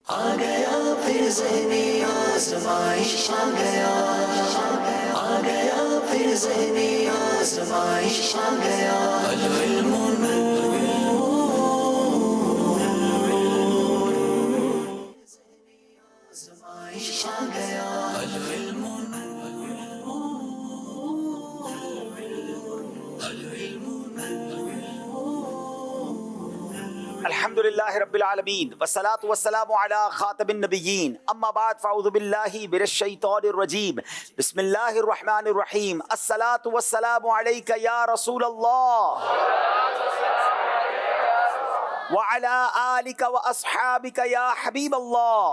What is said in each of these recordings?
آ گیا پھر ذہنی آزمائش آ گیا، آ گیا پھر ذہنی آزمائش آ گیا، العلم نور آزمائش آ گیا، العلم الحمد للہ رب العالمین والصلاة والسلام علی خاتم النبیین، اما بعد فاعوذ باللہ من الشیطان الرجیم، بسم اللہ الرحمن الرحیم، الصلاة والسلام علیک یا رسول اللہ وعلی آلک واصحابک یا حبیب اللہ،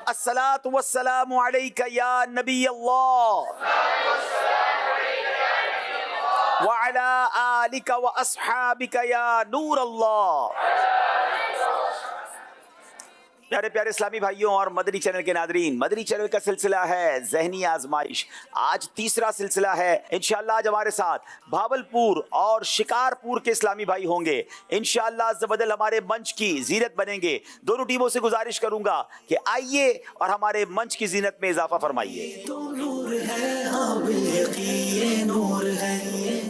الصلاة والسلام علیک یا نبی اللہ وعلى آلك وأصحابك يا نور اللہ۔ پیارے پیارے اسلامی بھائیوں اور مدنی چینل کے ناظرین، مدنی چینل کا سلسلہ ہے ذہنی آزمائش، آج تیسرا سلسلہ ہے۔ انشاءاللہ آج ہمارے ساتھ بھاولپور اور شکارپور کے اسلامی بھائی ہوں گے، انشاءاللہ عز و جل ہمارے منچ کی زینت بنیں گے۔ دونوں ٹیموں سے گزارش کروں گا کہ آئیے اور ہمارے منچ کی زینت میں اضافہ فرمائیے۔ تو نور ہے، ہاں بالیقین نور ہے،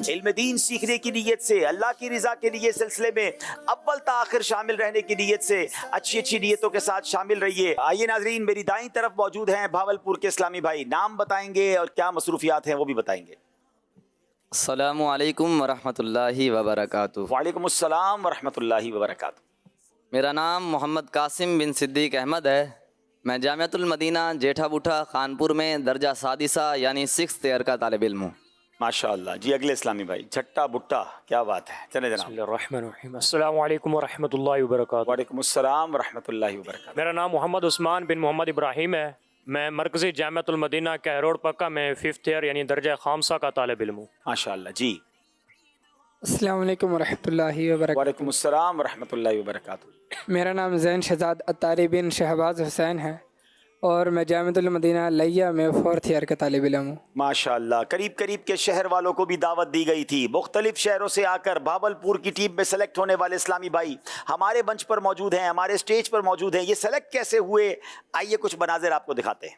علم دین سیکھنے کی نیت سے، اللہ کی رضا کے لیے سلسلے میں اول تا آخر شامل رہنے کی نیت سے اچھی اچھی نیتوں کے ساتھ شامل رہیے۔ آئیے ناظرین، میری دائیں طرف موجود ہیں بھاولپور کے اسلامی بھائی، نام بتائیں گے اور کیا مصروفیات ہیں وہ بھی بتائیں گے۔ السلام علیکم ورحمۃ اللہ وبرکاتہ۔ وعلیکم السلام ورحمۃ اللہ وبرکاتہ۔ میرا نام محمد قاسم بن صدیق احمد ہے۔ میں جامعۃ المدینہ جیٹھا بوٹھا خانپور میں درجہ سادسہ یعنی 6th ایئر کا طالب علم ہوں۔ ماشاء اللہ جی، اگلے اسلامی بھائی جھٹا بٹا، کیا بات ہے، چلے بسم جناب۔ اللہ الرحمن الرحیم۔ السلام علیکم ورحمۃ اللہ وبرکاتہ۔ وعلیکم السلام ورحمۃ اللہ وبرکاتہ۔ میرا نام محمد عثمان بن محمد ابراہیم ہے۔ میں مرکزی جامعۃ المدینہ کہروڑ پکا میں 5th ایئر یعنی درجہ خامسہ کا طالب علم ہوں۔ ماشاء اللہ جی۔ السلام علیکم ورحمۃ اللہ وبرکاتہ۔ وعلیکم السلام ورحمۃ اللہ وبرکاتہ۔ میرا نام زین شہزاد اتاری بن شہباز حسین ہے اور میں جامعۃ المدینہ لیہ میں 4th ایئر کا طالب علم ہوں۔ ماشاء اللہ، قریب قریب کے شہر والوں کو بھی دعوت دی گئی تھی۔ مختلف شہروں سے آ کر بھاولپور کی ٹیم میں سلیکٹ ہونے والے اسلامی بھائی ہمارے منچ پر موجود ہیں، ہمارے اسٹیج پر موجود ہیں۔ یہ سلیکٹ کیسے ہوئے، آئیے کچھ مناظر آپ کو دکھاتے ہیں۔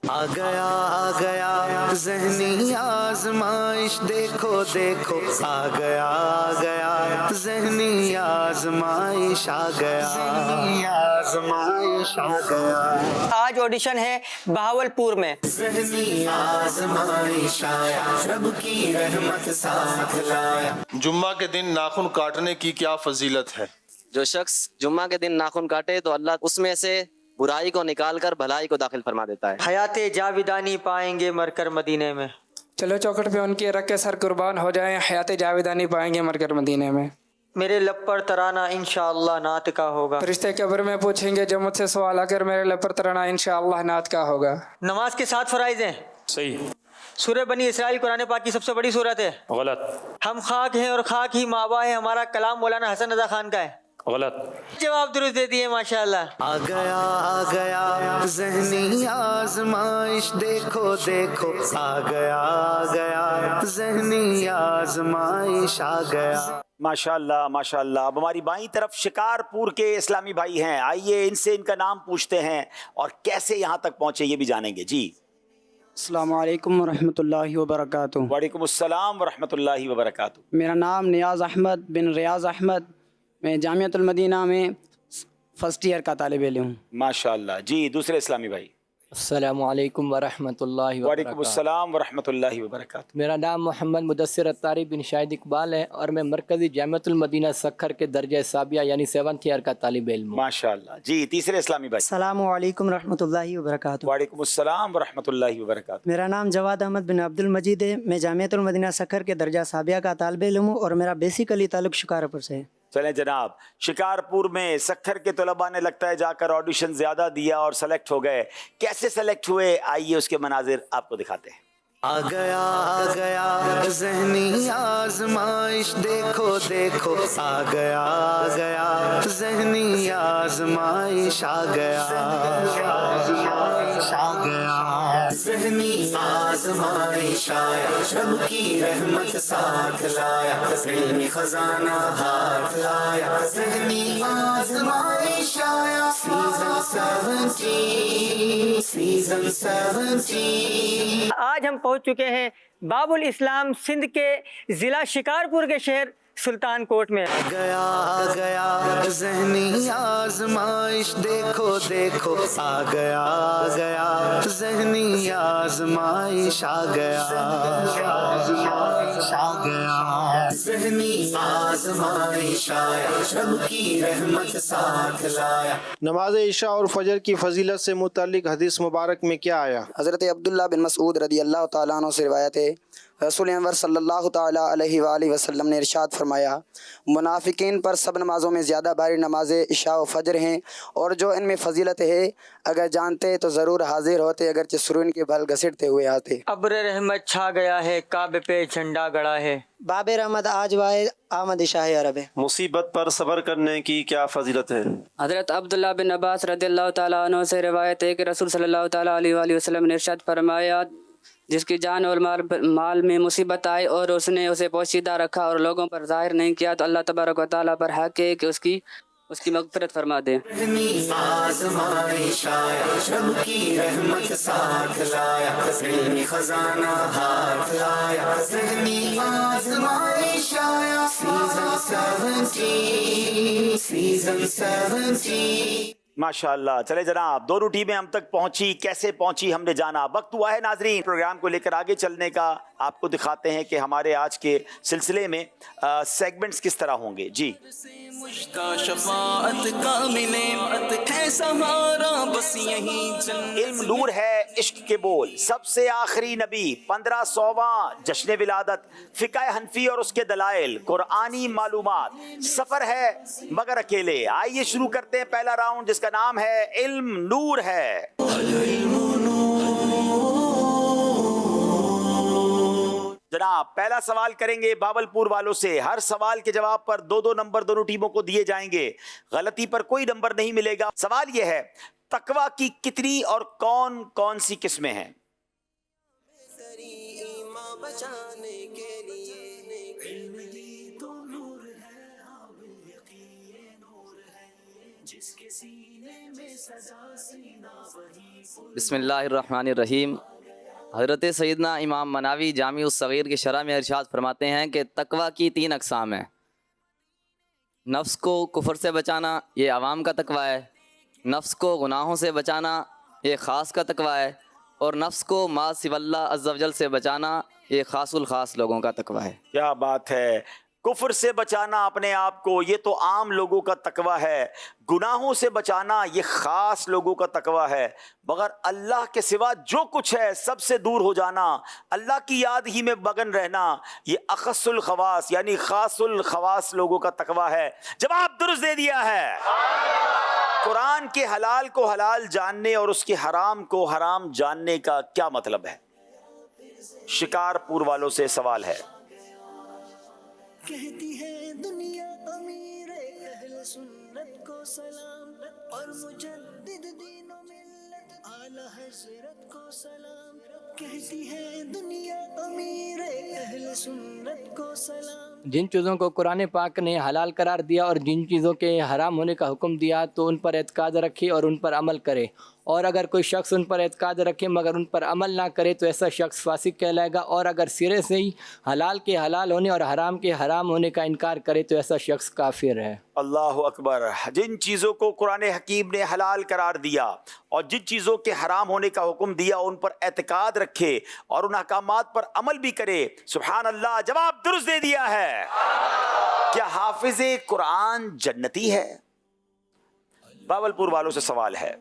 آ گیا ذہنی آزمائش، دیکھو دیکھو آ گیا ذہنی آزمائش آ گیا، ذہنی آزمائش آ گیا، آج آڈیشن ہے بہاولپور میں۔ ذہنی آزمائش آیا، رب کی رحمت ساتھ لایا۔ جمعہ کے دن ناخن کاٹنے کی کیا فضیلت ہے؟ جو شخص جمعہ کے دن ناخن کاٹے تو اللہ اس میں سے برائی کو نکال کر بھلائی کو داخل فرما دیتا ہے۔ حیات جاویدانی پائیں گے مر کر مدینے میں۔ چلو چوکھٹ پہ ان کے رکھ کے سر قربان ہو جائیں، حیات جاویدانی پائیں گے مر کر مدینے میں۔ میرے لب پر ترانہ انشاءاللہ نعت کا ہوگا۔ فرشتے قبر میں پوچھیں گے جو مجھ سے سوال آ کر میرے لب پر ترانا انشاءاللہ نعت کا ہوگا۔ نماز کے 7 فرائض ہیں۔ صحیح، سورہ بنی اسرائیل قرآن پاک کی سب سے بڑی سورت ہے۔ غلط، ہم خاک ہیں اور خاک ہی مابا ہے، ہمارا کلام مولانا حسن رضا خان کا ہے۔ غلط، جواب درست دے دیے ماشاءاللہ۔ آ گیا ذہنی آزمائش، دیکھو دیکھو آ گیا ذہنی آزمائش آ گیا۔ ماشاء اللہ ماشاء اللہ۔ اب ہماری بائیں طرف شکارپور کے اسلامی بھائی ہیں، آئیے ان سے ان کا نام پوچھتے ہیں اور کیسے یہاں تک پہنچے یہ بھی جانیں گے۔ جی السلام علیکم ورحمۃ اللہ وبرکاتہ۔ وعلیکم السلام ورحمۃ اللہ وبرکاتہ۔ میرا نام نیاز احمد بن ریاض احمد، میں جامعۃ المدینہ میں 1st ایئر کا طالب علم ہوں۔ ماشاء اللہ جی۔ دوسرے اسلامی بھائی۔ السلام علیکم ورحمۃ اللہ وعلیکم وبرکاتہ۔ السلام ورحمۃ اللہ وبرکاتہ۔ میرا نام محمد مدثر اتاری بن شاہد اقبال ہے اور میں مرکزی جامعۃ المدینہ سکھر کے درجہ سابیہ یعنی 7th ایئر کا طالب علم ہوں۔ ماشاء اللہ جی۔ تیسرے اسلامی بھائی۔ السلام علیکم ورحمۃ اللہ وبرکاتہ۔ وعلیکم السلام ورحمۃ اللہ وبرکاتہ۔ میرا نام جواد احمد بن عبد المجید ہے، میں جامعۃ المدینہ سکھر کے درجہ سابیہ کا طالب علم ہوں اور میرا بیسیکلی تعلق شکارپور سے ہے۔ چلیں جناب، شکارپور میں سکھر کے طلباء نے لگتا ہے جا کر آڈیشن زیادہ دیا اور سلیکٹ ہو گئے، کیسے سلیکٹ ہوئے آئیے اس کے مناظر آپ کو دکھاتے ہیں۔ آ گیا ذہنی آزمائش، دیکھو دیکھو آ گیا ذہنی آزمائش آ گیا، آزمائش آ گیا، ذہنی آزمائش آیا، رب کی رحمت ساتھ لایا، علمی خزانہ ہاتھ لایا، ذہنی Season 17 आज हम पहुंच चुके हैं बाबुल इस्लाम सिंध के ज़िला शिकारपुर के शहर सुल्तान कोट में। गया ज़हनी आज़माइश, देखो देखो आ गया ज़हनी आज़माइश, आ गया ज़हनी आज़माइश आया, रब की रहमत साथ लाया। नमाज इशा और फजर की फजीलत से मुतालिक हदीस मुबारक में क्या आया? हज़रत अब्दुल्ला बिन मसूद रदी अल्लाह ताला अन्हु से रिवायत है, रसूल अनवर सल्लल्लाहु ताला अलैहि वसल्लम ने इरशाद फरमाया, मुनाफिकीन पर सब नमाज़ों में ज़्यादा भारी नमाज इशा व फजर हैं, और जो इनमें फजीलत है अगर जानते तो ज़रूर हाजिर होते, अगरचे शुरू इनके भल घसीटते हुए आते। अब्र रहमत छा गया है, काबे पे झंडा गड़ा है। बाब रहमत आज वाए आमद शाह अरब है। मुसीबत पर सब्र करने की क्या फजीलत है? हज़रत अब्दुल्ला बिन अब्बास रज़ियल्लाहु ताला अन्हु से रिवायत है कि रसूल सल्लल्लाहु ताला अलैहि वसल्लम ने इरशाद फरमाया, जिसकी जान और माल में मुसीबत आए और उसने उसे पोशीदा रखा और लोगों पर ज़ाहिर नहीं किया, तो अल्लाह तबारक व तआला पर हक है कि उसकी मग़फ़िरत फरमा दे। आज़माइश आया, रब की रहमत साथ लाया, इल्मी खजाना हाथ लाया, ज़हनी आज़माइश आया। Season 17 माशाअल्लाह। चले जनाब, दोनों टीमें हम तक पहुंची, कैसे पहुंची हमने जाना। वक्त हुआ है नाजरीन प्रोग्राम को लेकर आगे चलने का। आपको दिखाते हैं कि हमारे आज के सिलसिले में सेगमेंट्स किस तरह होंगे। जी, इल्म नूर है, इश्क के बोल, सबसे आखिरी नबी, 1500वां जश्न विलादत, फिक़ह हनफी और उसके दलाइल, कुरानी मालूमात, सफर है मगर अकेले। आइए शुरू करते हैं पहला राउंड, जिसका नाम है इल्म नूर है। जनाब, पहला सवाल करेंगे बावलपुर वालों से। हर सवाल के जवाब पर 2-2 नंबर दोनों टीमों को दिए जाएंगे, गलती पर कोई नंबर नहीं मिलेगा। सवाल यह है, तकवा की कितनी और कौन कौन सी किस्में हैं? बिस्मिल्लाहिर्रहमानिर्रहीम। हज़रत सैयदना इमाम मनावी जामी उस सग़ीर की शरह में इरशाद फरमाते हैं कि तकवा की 3 अक़साम हैं। नफ्स को कुफ्र से बचाना, ये आवाम का तकवा है। नफ्स को गुनाहों से बचाना, ये ख़ास का तकवा है। और नफ्स को मा सिवल्लाह अज़्ज़ा वजल से बचाना, ये ख़ासुल ख़ास लोगों का तकवा है। क्या बात है। कुफ्र से बचाना अपने आप को, ये तो आम लोगों का तकवा है। गुनाहों से बचाना, ये ख़ास लोगों का तकवा है। मगर अल्लाह के सिवा जो कुछ है सबसे दूर हो जाना, अल्लाह की याद ही में मगन रहना, ये अख़स्सुल ख़वास यानी ख़ासुल ख़वास लोगों का तकवा है। जवाब दुरुस्त दे दिया है। कुरान के हलाल को हलाल जानने और उसके हराम को हराम जानने का क्या मतलब है? शिकारपुर वालों से सवाल है। कहती है दुनिया अमीर अहले सुन्नत को सलाम और मुजद्दिद दीन व मिल्लत आला हज़रत को सलाम। कहती है दुनिया अमीर अहले सुन्नत को सलाम। जिन चीज़ों को कुरान पाक ने हलाल करार दिया और जिन चीज़ों के हराम होने का हुक्म दिया, तो उन पर एतकाद रखे और उन पर अमल करे। और अगर कोई शख्स उन पर एतकाद रखे मगर उन पर अमल ना करे तो ऐसा शख्स फासिक कहलाएगा। और अगर सिरे से ही हलाल के हलाल होने और हराम के हराम होने का इनकार करे तो ऐसा शख्स काफिर है। अल्लाह अकबर। जिन चीज़ों को कुरान हकीम ने हलाल करार दिया और जिन चीज़ों के हराम होने का हुक्म दिया, उन पर एतकाद रखे और उन अहकामात पर अमल भी करे। सुभान अल्लाह। जवाब दुरुस्त दे दिया है। क्या हाफिज़े कुरान जन्नती है? बावलपुर वालों से सवाल है।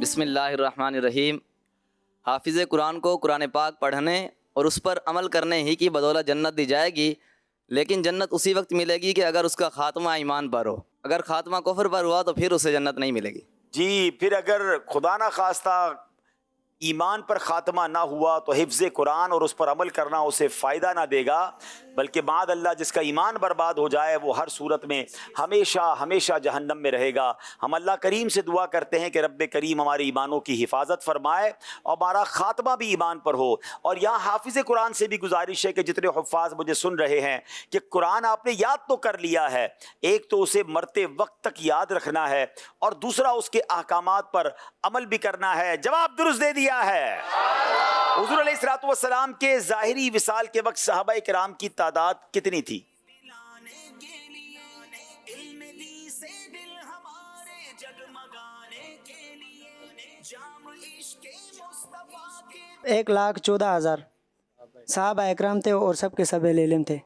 बिस्मिल्लाहिर्रहमानिर्रहीम। हाफिज़ कुरान को कुरान पाक पढ़ने और उस पर अमल करने ही की बदौलत जन्नत दी जाएगी, लेकिन जन्नत उसी वक्त मिलेगी कि अगर उसका खात्मा ईमान पर हो। अगर खात्मा कुफ्र पर हुआ तो फिर उसे जन्नत नहीं मिलेगी। जी, फिर अगर खुदा ना खास्ता ईमान पर खात्मा ना हुआ तो हिफ्ज़ कुरान और उस पर अमल करना उसे फ़ायदा ना देगा, बल्कि बाद अल्लाह जिसका ईमान बर्बाद हो जाए वो हर सूरत में हमेशा हमेशा जहन्नम में रहेगा। हम अल्लाह करीम से दुआ करते हैं कि रब्बे करीम हमारे ईमानों की हिफाजत फरमाए और हमारा ख़ात्मा भी ईमान पर हो। और यहाँ हाफिज़ कुरान से भी गुजारिश है कि जितने हुफ़ाज़ मुझे सुन रहे हैं कि कुरान आपने याद तो कर लिया है, एक तो उसे मरते वक्त तक याद रखना है और दूसरा उसके अहकामात पर अमल भी करना है। जवाब दुरुस्त दे दिया है। हुज़ूर अलैहिस्सलातु वस्सलाम के ज़ाहिरी विसाल के वक्त सहाबाए किराम की तादाद कितनी थी? एक 1,14,000 साहबा इकराम थे और सबके सब अहले इल्म थे।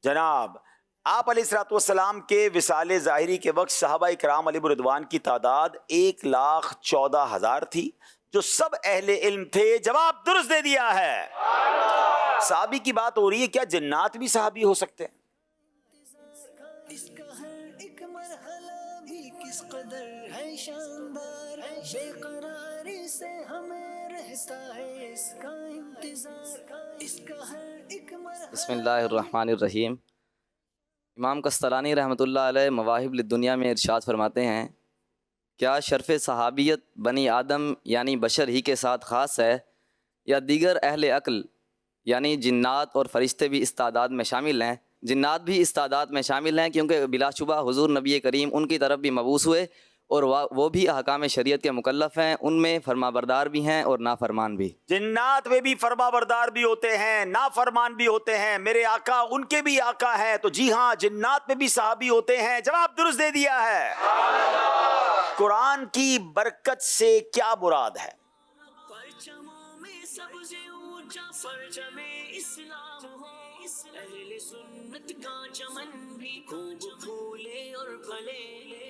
जनाब, आप अलैहिस्सलातु वस्सलाम के विसाले ज़ाहिरी के वक्त सहाबाए किराम अलैहिम रिदवान की तादाद 1,14,000 थी जो सब अहले इल्म थे। जवाब दुरुस्त दे दिया है। सहाबी की बात हो रही है, क्या जन्नात भी सहाबी हो सकते हैं? इसका हर एक मरहला भी किस कदर है शानदार, बेकरारी से हमें रहता है इसका इंतजार, इसका हर एक मरहला। बिस्मिल्लाहिर्रहमानिर्रहीम। इमाम कस्तलानी रहमतुल्लाह अलैह मवाहिब लिद्दुनिया में इरशाद फरमाते हैं, क्या शर्फ़ सहाबियत बनी आदम यानी बशर ही के साथ ख़ास है या दीगर अहले अक्ल यानी जिन्नात और फ़रिश्ते भी इस तादाद में शामिल हैं? जिन्नात भी इस तादाद में शामिल हैं क्योंकि बिलाशुबा हुज़ूर नबी करीम उनकी तरफ भी मबूस हुए और वो भी अहकाम शरीयत के मुकल्लफ़ हैं, उनमें फरमाबरदार भी हैं और नाफरमान भी। जिन्नात में भी फरमाबरदार भी होते हैं, नाफरमान भी होते हैं। मेरे आका उनके भी आका हैं, तो जी हाँ, जिन्नात में भी सहाबी होते हैं। जवाब दुरुस्त दे दिया है। कुरान की बरकत से क्या मुराद है? परचमों में सबसे ऊंचा परचम इस्लाम हो, अहले सुन्नत का चमन भी खूब फूले और फले,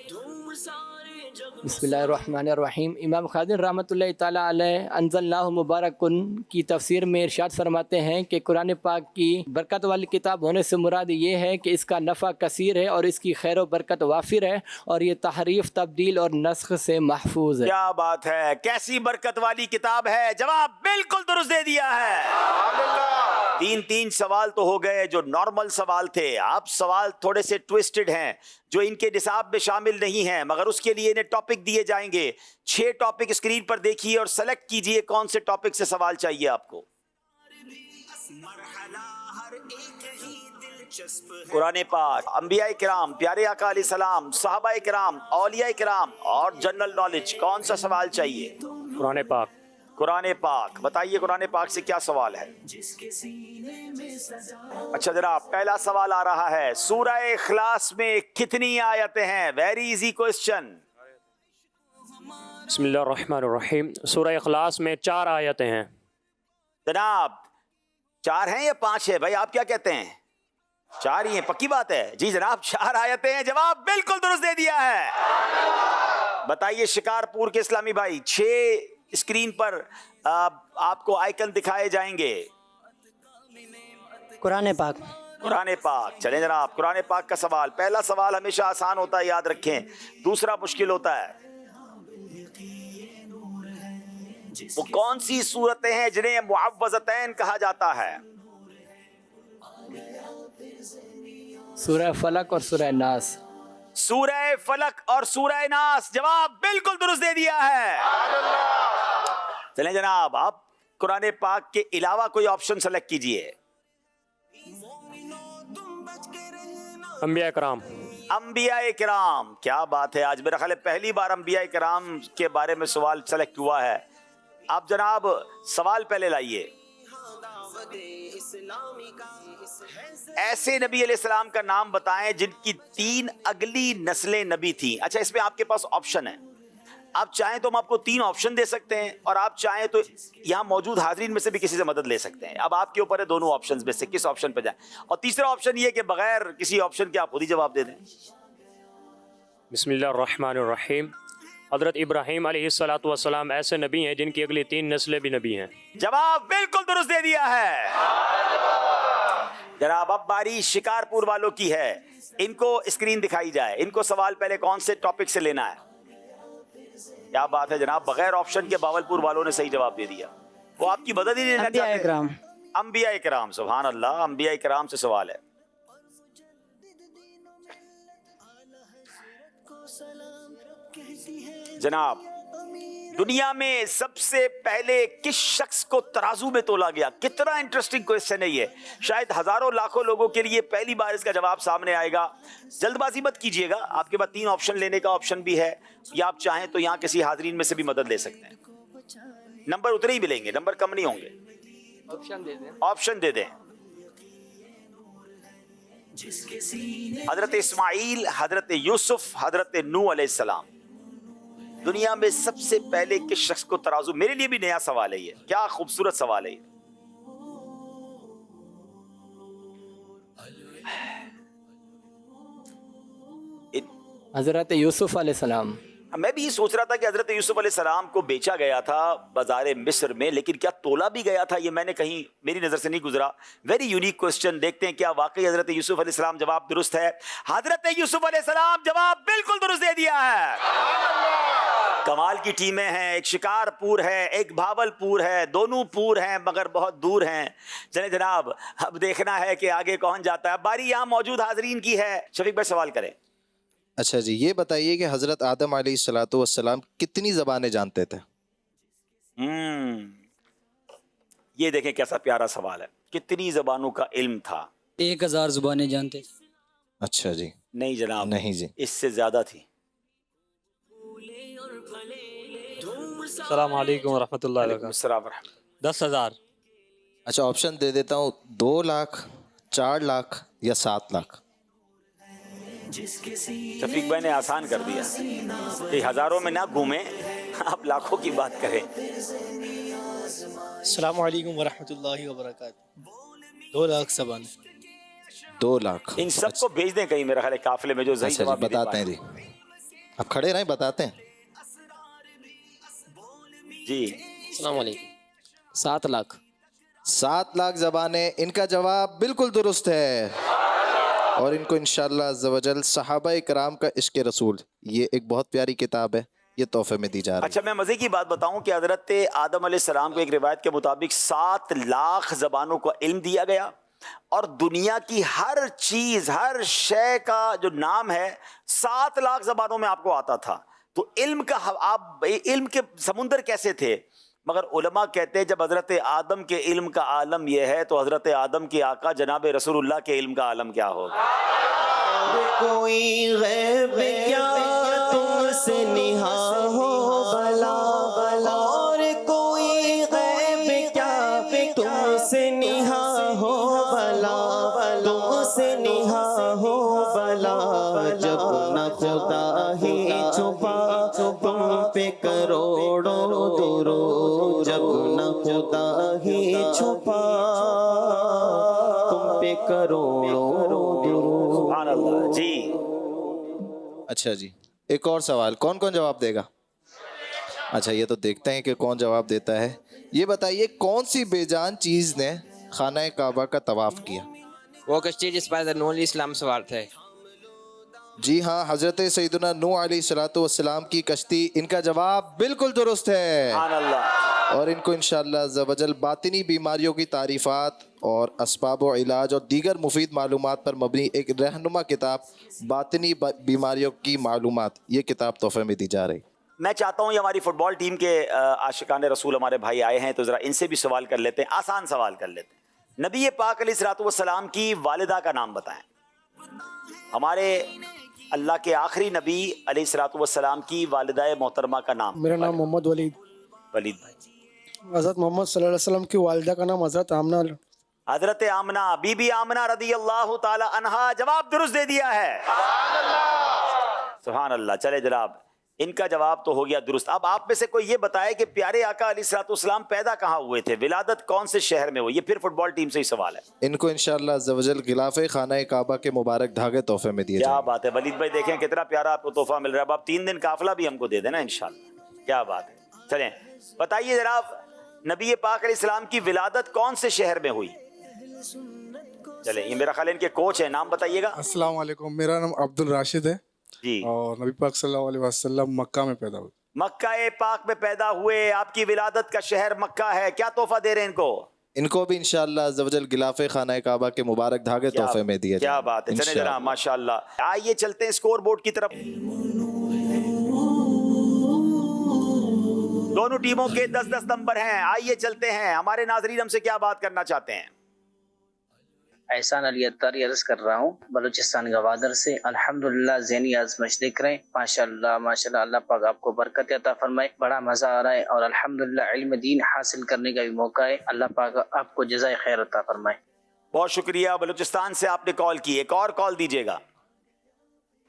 धूम सारे जग में। बिस्मिल्लाहिर्रहमानिर्रहीम। इमाम खादिर रहमतुल्लाहि ताला अलैह अंज़लनाहु मुबारकुन की तफसीर में इरशाद फरमाते हैं कि कुरान पाक की बरकत वाली किताब होने से मुराद ये है कि इसका नफ़ा कसीर है और इसकी खैर व बरकत वाफिर है और ये तहरीफ, तब्दील और नस्ख से महफूज है। क्या बात है, कैसी बरकत वाली किताब है। जवाब बिल्कुल दुरुस्त दे दिया है। तीन सवाल तो हो गए जो नॉर्मल सवाल थे। अब सवाल थोड़े से ट्विस्टेड हैं जो इनके निसाब में शामिल नहीं हैं, मगर उसके लिए इन्हें टॉपिक दिए जाएंगे। 6 टॉपिक स्क्रीन पर देखिए और सेलेक्ट कीजिए कौन से टॉपिक से सवाल चाहिए आपको। कुरान पाक, अंबिया किराम, प्यारे आका अलैहिस्सलाम, सहाबा किराम, औलिया किराम और जनरल नॉलेज, कौन सा सवाल चाहिए? कुरान पाक। कुरान पाक। बताइए कुरान पाक से क्या सवाल है? अच्छा जनाब, पहला सवाल आ रहा है, सूरह इखलास में कितनी आयतें हैं? Very easy question. बिस्मिल्लाहिर्रहमानिर्रहीम। सूरह इखलास में 4 आयतें हैं। जनाब 4 हैं या 5 है? भाई आप क्या कहते हैं? 4 ही हैं, पक्की बात है? जी जनाब 4 आयतें हैं। जवाब बिल्कुल दुरुस्त दे दिया है। बताइए शिकारपुर के इस्लामी भाई, 6 स्क्रीन पर आपको आइकन दिखाए जाएंगे। कुरान पाक। कुरान पाक। चलें जनाब, कुरान पाक का सवाल। पहला सवाल हमेशा आसान होता है, याद रखें। दूसरा मुश्किल होता है। वो कौन सी सूरतें हैं जिन्हें मुअव्वज़तैन कहा जाता है? सूरह फलक और सूरह नास। सूरह फलक और सूरह नास। जवाब बिल्कुल दुरुस्त दे दिया है। चलें जनाब, आप कुरान पाक के अलावा कोई ऑप्शन सेलेक्ट कीजिए। अंबिया किराम। अंबिया किराम। क्या बात है, आज मेरा ख्याल है पहली बार अंबिया किराम के बारे में सवाल सेलेक्ट हुआ है। आप जनाब सवाल पहले लाइए। ऐसे नबी अलैहिस्सलाम का नाम बताएं जिनकी 3 अगली नस्लें नबी थी। अच्छा, इसमें आपके पास ऑप्शन है, आप चाहें तो हम आपको 3 ऑप्शन दे सकते हैं और आप चाहें तो यहाँ मौजूद हाजरीन में से भी किसी से मदद ले सकते हैं। अब आपके ऊपर है दोनों ऑप्शन में से किस ऑप्शन पे जाएं। और तीसरा ऑप्शन ये कि बगैर किसी ऑप्शन के आप खुद ही जवाब दे दें। बिस्मिल्लाहिर्रहमानिर्रहीम। हज़रत इब्राहीम अलैहिस्सलातु वस्सलाम ऐसे नबी हैं जिनकी अगली 3 नस्लें भी नबी हैं। जवाब बिल्कुल दुरुस्त दे दिया है। जनाब अब बारी शिकारपुर वालों की है। इनको स्क्रीन दिखाई जाए। इनको सवाल पहले कौन से टॉपिक से लेना है? क्या बात है जनाब, बगैर ऑप्शन के बावलपुर वालों ने सही जवाब दे दिया। वो आपकी मदद ही नहीं लेना चाहते। अंबिया इकराम। अंबिया किराम। सुभान अल्लाह, अंबिया किराम से सवाल है। जनाब, दुनिया में सबसे पहले किस शख्स को तराजू में तोला गया? कितना इंटरेस्टिंग क्वेश्चन है ये। शायद हजारों लाखों लोगों के लिए पहली बार इसका जवाब सामने आएगा। जल्दबाजी मत कीजिएगा, आपके पास 3 ऑप्शन लेने का ऑप्शन भी है, या आप चाहें तो यहाँ किसी हाजरीन में से भी मदद ले सकते हैं। नंबर उतने ही मिलेंगे, नंबर कम नहीं होंगे। ऑप्शन दे दें। ऑप्शन दे दें। हजरत इस्माइल, हजरत यूसुफ, हजरत नूह अलैहिस्सलाम। दुनिया में सबसे पहले किस शख्स को तराजू? मेरे लिए भी नया सवाल है ये, क्या खूबसूरत सवाल है ये। हज़रत यूसुफ अलैहिस्सलाम। मैं भी ये सोच रहा था कि हजरत यूसुफ अलैहिस्सलाम को बेचा गया था बाजार मिस्र में, लेकिन क्या तोला भी गया था ये मैंने कहीं, मेरी नजर से नहीं गुजरा। वेरी यूनिक क्वेश्चन, देखते हैं क्या वाकई हजरत यूसुफ अलैहिस्सलाम जवाब दुरुस्त है। हजरत यूसुफ अलैहिस्सलाम जवाब बिल्कुल दुरुस्त दे दिया है। कमाल की टीमें हैं, एक शिकारपुर है, एक भावलपुर है, दोनों पुर हैं मगर बहुत दूर हैं। चले जनाब, अब देखना है कि आगे कौन जाता है। बारी यहाँ मौजूद हाजरीन की है। शफीक भाई सवाल करें। अच्छा जी, ये बताइए कि हज़रत आदम अलैहिस्सलातु वस्सलाम कितनी ज़बानें जानते थे? ये देखें कैसा प्यारा सवाल है। कितनी ज़बानों का इल्म था? 1000 ज़ुबानें जानते। अच्छा जी, नहीं जनाब, नहीं जी, इससे ज़्यादा थी। अस्सलाम वालेकुम रहमतुल्लाहि व बरकातहू। 10,000। अच्छा ऑप्शन दे देता हूँ, 2 लाख, 4 लाख या 7 लाख। शफीक भाई ने आसान कर दिया कि हजारों में ना घूमे, आप लाखों की बात करें। अस्सलाम वालेकुम वरहमतुल्लाहि व बरकातहू। 2 लाख ज़बान। 2 लाख। इन सबको भेज दें कहीं, मेरा ख्याल है काफिले में जो सही अच्छा जवाब जी, बताते हैं जी, आप खड़े रहें, बताते हैं जी। अस्सलाम वालेकुम। 7 लाख। 7 लाख ज़बानें, इनका जवाब बिल्कुल दुरुस्त है। और इनको इंशाअल्लाह अज़्ज़वजल सहाबा इकराम का इश्क़ रसूल, ये एक बहुत प्यारी किताब है, ये तोहफे में दी जा रही है। अच्छा, मैं मज़े की बात बताऊं कि हज़रत आदम अलैहिस्सलाम को एक रिवायत के मुताबिक 7 लाख ज़बानों का इल्म दिया गया, और दुनिया की हर चीज़, हर शय का जो नाम है 7 लाख ज़बानों में आपको आता था। तो इल्म का, आप इल्म के समुंदर कैसे थे? मगर उलमा कहते हैं जब हज़रत आदम के इल्म का आलम यह है, तो हज़रत आदम के आका जनाब रसूलुल्लाह के इल्म का आलम क्या होगा? कोई गैब क्या तुमसे निहा हो भला, और कोई गैब क्या तुमसे निहा हो भला, तुमसे निहा हो भला। जब न खुदा ही छुपा तुम पे करोड़ों दुरूद, जब न खुदा ही छुपा तुम पे करोड़ों दुरूद। सुभान अल्लाह जी। अच्छा जी, एक और सवाल, कौन कौन जवाब देगा? अच्छा, ये तो देखते हैं कि कौन जवाब देता है। ये बताइए, कौन सी बेजान चीज़ ने खाना काबा का तवाफ किया? वो कश्ती जिस पर नूह अलैहिस्सलाम सवार थे। जी हाँ, हज़रत सैयदना नूह अलैहिस्सलातु वस्सलाम की कश्ती, इनका जवाब बिल्कुल दुरुस्त है। सुभान अल्लाह। और इनको इंशाअल्लाह अज़्ज़वजल बातिनी बीमारियों की तारीफ़ात और असबाब व इलाज और दीगर मुफीद मालूमात पर मबनी एक रहनुमा किताब, बातिनी बीमारियों की मालूमात, ये किताब तोहफे में दी जा रही। मैं चाहता हूँ ये हमारी फुटबॉल टीम के आशिकान रसूल हमारे भाई आए हैं, तो ज़रा इनसे भी सवाल कर लेते हैं, आसान सवाल कर लेते हैं। नबी पाक अलैहिस्सलातु वस्सलाम की वालिदा का नाम बताएं। हमारे अल्लाह के आखिरी नबी अलैहिस्सलातु वस्सलाम की वालिदा मोहतरमा का नाम। मेरा नाम मोहम्मद वलीद। वलीद भाई। हज़रत मोहम्मद सल्लल्लाहु अलैहि वसल्लम की वालिदा का नाम हज़रत आमना। हजरत आमना, बीबी आमना रदी अल्लाह ताला अन्हा, जवाब दुरुस्त दे दिया है। सुभान अल्लाह। चले जनाब, इनका जवाब तो हो गया दुरुस्त। अब आप में से कोई ये बताए कि प्यारे आका अलैहिस्सलातु वस्सलाम पैदा कहाँ हुए थे, विलादत कौन से शहर में हुई? ये फिर फुटबॉल टीम से ही सवाल है। इनको इंशाअल्लाह अज़्ज़वजल गिलाफ़े खाना काबा के मुबारक धागे तोहफे में दिए क्या जाएंगे। बात है वलीद भाई, देखें कितना प्यारा आपको तोहफा मिल रहा है। अब आप 3 दिन काफिला भी हमको दे देना इंशाअल्लाह। क्या बात है। चलें, बताइए जनाब, नबी पाक अलैहिस्सलाम की विलादत कौन से शहर में हुई? चले, ये मेरा ख्याल इनके कोच है, नाम बताइएगा। अस्सलाम वालेकुम, मेरा नाम अब्दुल राशिद है जी, और नबी पाक सल्लल्लाहु अलैहि वसल्लम मक्का में पैदा हुए। मक्का पाक में पैदा हुए, आपकी विलादत का शहर मक्का है। क्या तोहफा दे रहे हैं इनको? इनको भी इंशाअल्लाह अज़्ज़वजल गिलाफ़े खाना काबा के मुबारक धागे तोहफे में दिए क्या जाएंगे। बात है। चले जनाब, माशाअल्लाह। आइए चलते हैं स्कोर बोर्ड की तरफ। دونوں ٹیموں کے 10-10 نمبر ہیں. آئیے چلتے ہیں, ہمارے ناظرین ہم سے کیا بات کرنا چاہتے ہیں. احسان علی اتاری عرض کر رہا ہوں بلوچستان گوادر سے. الحمدللہ ذہنی آزمائش دیکھ رہے ہیں, ماشاءاللہ ماشاءاللہ, اللہ پاک آپ کو برکت عطا فرمائے. بڑا مزہ آ رہا ہے اور الحمدللہ علم دین حاصل کرنے کا بھی موقع ہے. اللہ پاک آپ کو جزائے خیر عطا فرمائے. بہت شکریہ. بلوچستان سے آپ نے کال کی, ایک اور کال دیجیے گا.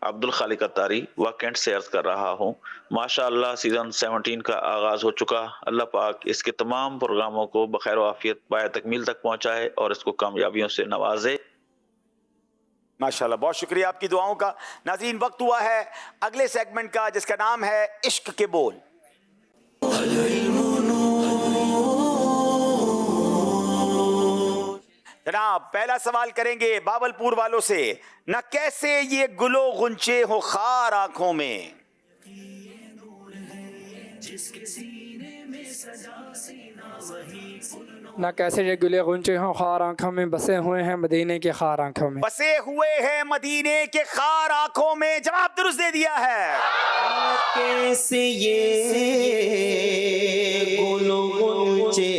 عبد الخالق اتاری واکینٹ سے عرض کر رہا ہوں. ماشاءاللہ سیزن 17 کا آغاز ہو چکا. اللہ پاک اس کے تمام پروگراموں کو بخیر و عافیت پایہ تکمیل تک پہنچائے اور اس کو کامیابیوں سے نوازے. ماشاءاللہ, بہت شکریہ آپ کی دعاؤں کا. ناظرین, وقت ہوا ہے اگلے سیگمنٹ کا جس کا نام ہے عشق کے بول. جناب, پہلا سوال کریں گے باولپور والوں سے. نہ کیسے یہ گلو غنچے ہو خار آنکھوں میں, نہ کیسے یہ گلے غنچے ہوں خار آنکھوں میں, بسے ہوئے ہیں مدینے کے خار آنکھوں میں. بسے ہوئے ہیں مدینے کے خار آنکھوں میں. جواب درست دے دیا ہے. کیسے یہ گل غنچے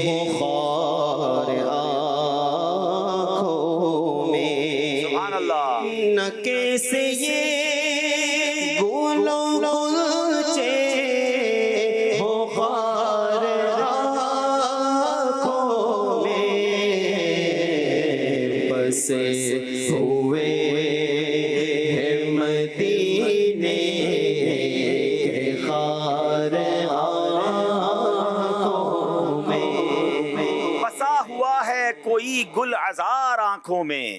ہوں خار آنکھوں میں, سبحان اللہ. نہ کیسے یہ گل غنچے ہوں خار آنکھوں میں, بسے ہوئے ہیں مدینے کے خار آنکھوں میں. بسا ہوا ہے کوئی گل عذار آنکھوں میں.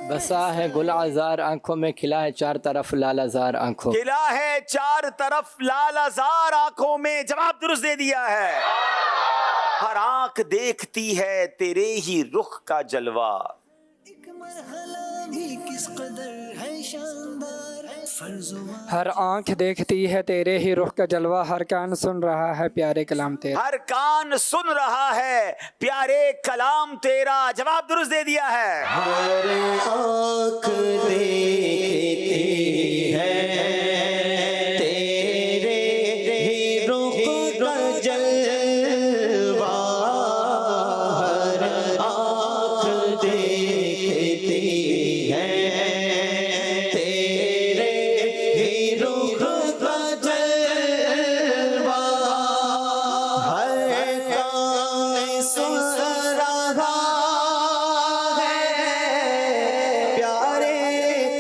بسا ہے گل عذار آنکھوں میں, کھلا ہے چار طرف لال عذار آنکھوں میں. کھلا ہے چار طرف لال عذار آنکھوں میں. جواب درست دے دیا ہے. ہر آنکھ دیکھتی ہے تیرے ہی رخ کا جلوہ, ایک مرحلہ بھی کس قدر ہے شاندار, فرض ہر آنکھ دیکھتی ہے تیرے ہی رخ کا جلوہ, ہر کان سن رہا ہے پیارے کلام تیرا. ہر کان سن رہا ہے پیارے کلام تیرا. جواب درست دے دیا ہے. ہر آنکھ دیکھتی ہے تیرے ہی رخ کا جلوہ, ہر آنکھ دیکھتی ہے تیرے ہی رخ کا جلوہ,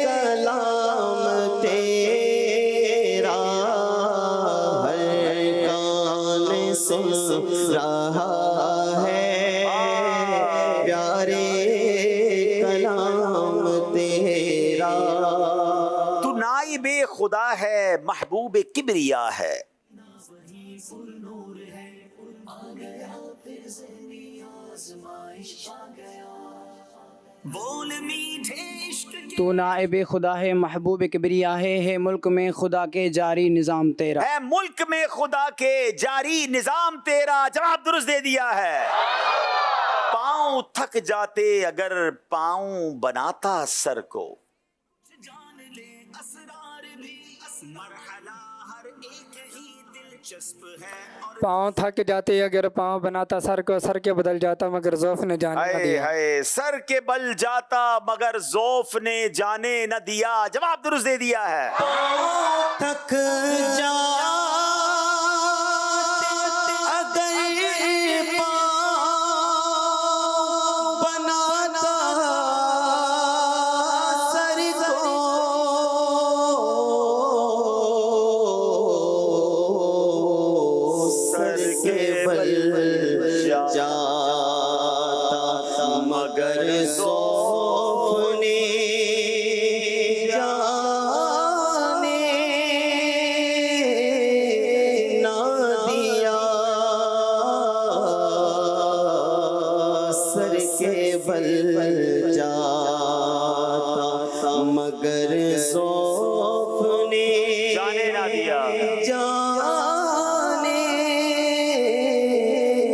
ہر کان سن رہا پیارے کلام تیرا, ہر کان سن رہا ہے پیارے کلام تیرا. تو نائب خدا ہے محبوب کبریا ہے. تو نائب خدا ہے محبوب کبریا ہے ملک میں خدا کے جاری نظام تیرا. ہے ملک میں خدا کے جاری نظام تیرا. جواب درست دے دیا ہے. پاؤں تھک جاتے اگر پاؤں بناتا سر کو, پاؤں تھک جاتے اگر پاؤں بناتا سر کو, سر کے بدل جاتا مگر ذوف نے جانے نہ دیا. ہائے سر کے بل جاتا مگر ذوف نے جانے نہ دیا. جواب درست دے دیا ہے. تھک جا مگر ذوف نے جانے نہ دیا. جانے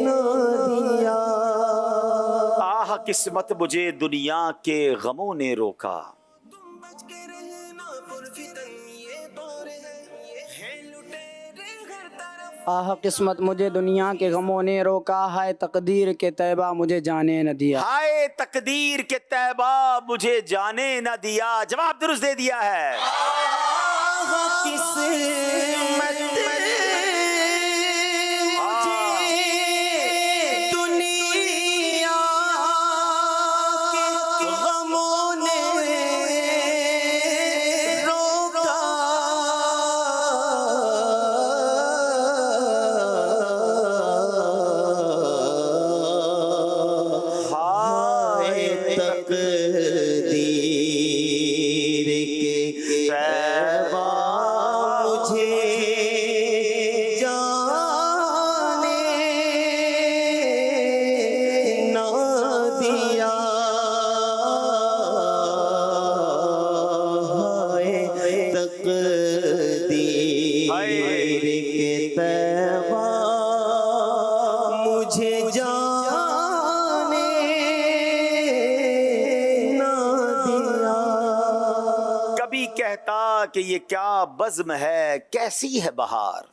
نہ دیا. آہ قسمت مجھے دنیا کے غموں نے روکا. تم بچ کے رہنا پرفتن दौर है, है लुटेरे हर तरफ। आह किस्मत मुझे दुनिया के गमों ने रोका, है तकदीर के तैबा मुझे जाने न दिया। हाय तकदीर के तैबा मुझे जाने न दिया। जवाब दुरुस्त दे दिया है। किस्मत दुनिया के गमों ने रोका, हाय तकदीर के तैबा मुझे जाने ना दिया। हाय तकदीर के तैबा मुझे जाने ना दिया। कभी कहता कि ये क्या बज़्म है, कैसी है बहार।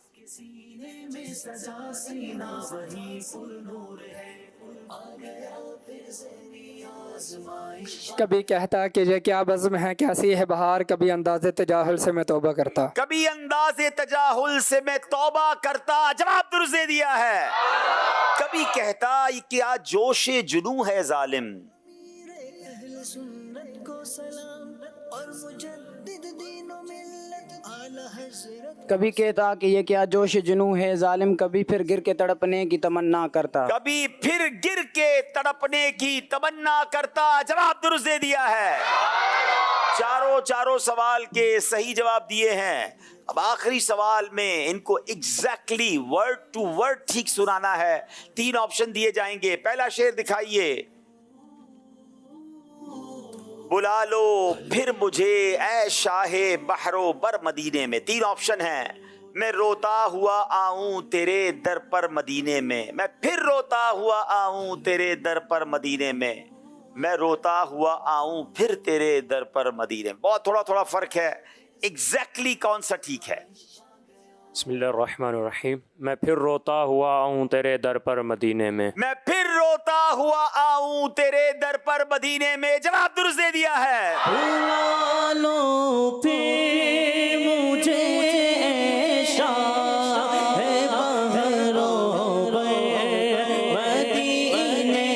कभी कहता कि ये क्या बज़्म है कैसी है बहार, कभी अंदाज़े तजाहुल से मैं तौबा करता। कभी अंदाज़े तजाहुल से मैं तौबा करता। जवाब दुरुस्त दे दिया है। कभी कहता ये क्या जोशे जुनू है जालिम। अहले सुन्नत को सलाम और मुजद्दिद दीनो मिल्लत आला हज़रत। कभी कहता कि ये क्या जोश जुनू है जालिम, कभी फिर गिर के तड़पने की तमन्ना करता। कभी फिर गिर के तड़पने की तमन्ना करता। जवाब दुरुस्त दे दिया है। चारों सवाल के सही जवाब दिए हैं। अब आखिरी सवाल में इनको एग्जैक्टली वर्ड टू वर्ड ठीक सुनाना है। 3 ऑप्शन दिए जाएंगे। पहला शेर दिखाइए। बुला लो फिर मुझे ऐ शाहे बहरो बर मदीने में। 3 ऑप्शन हैं। मैं रोता हुआ आऊं तेरे दर पर मदीने में। मैं फिर रोता हुआ आऊं तेरे दर पर मदीने में। मैं रोता हुआ आऊं फिर तेरे दर पर मदीने में। बहुत थोड़ा फर्क है। एग्जैक्टली कौन सा ठीक है? बिस्मिल्लाहिर्रहमानिर्रहीम। मैं फिर रोता हुआ आऊँ तेरे दर पर मदीने में। मैं फिर रोता हुआ आऊं तेरे दर पर मदीने में। जवाब दुरुस्त दे दिया है। बुला लो फिर मुझे शाहे बहरो मदीने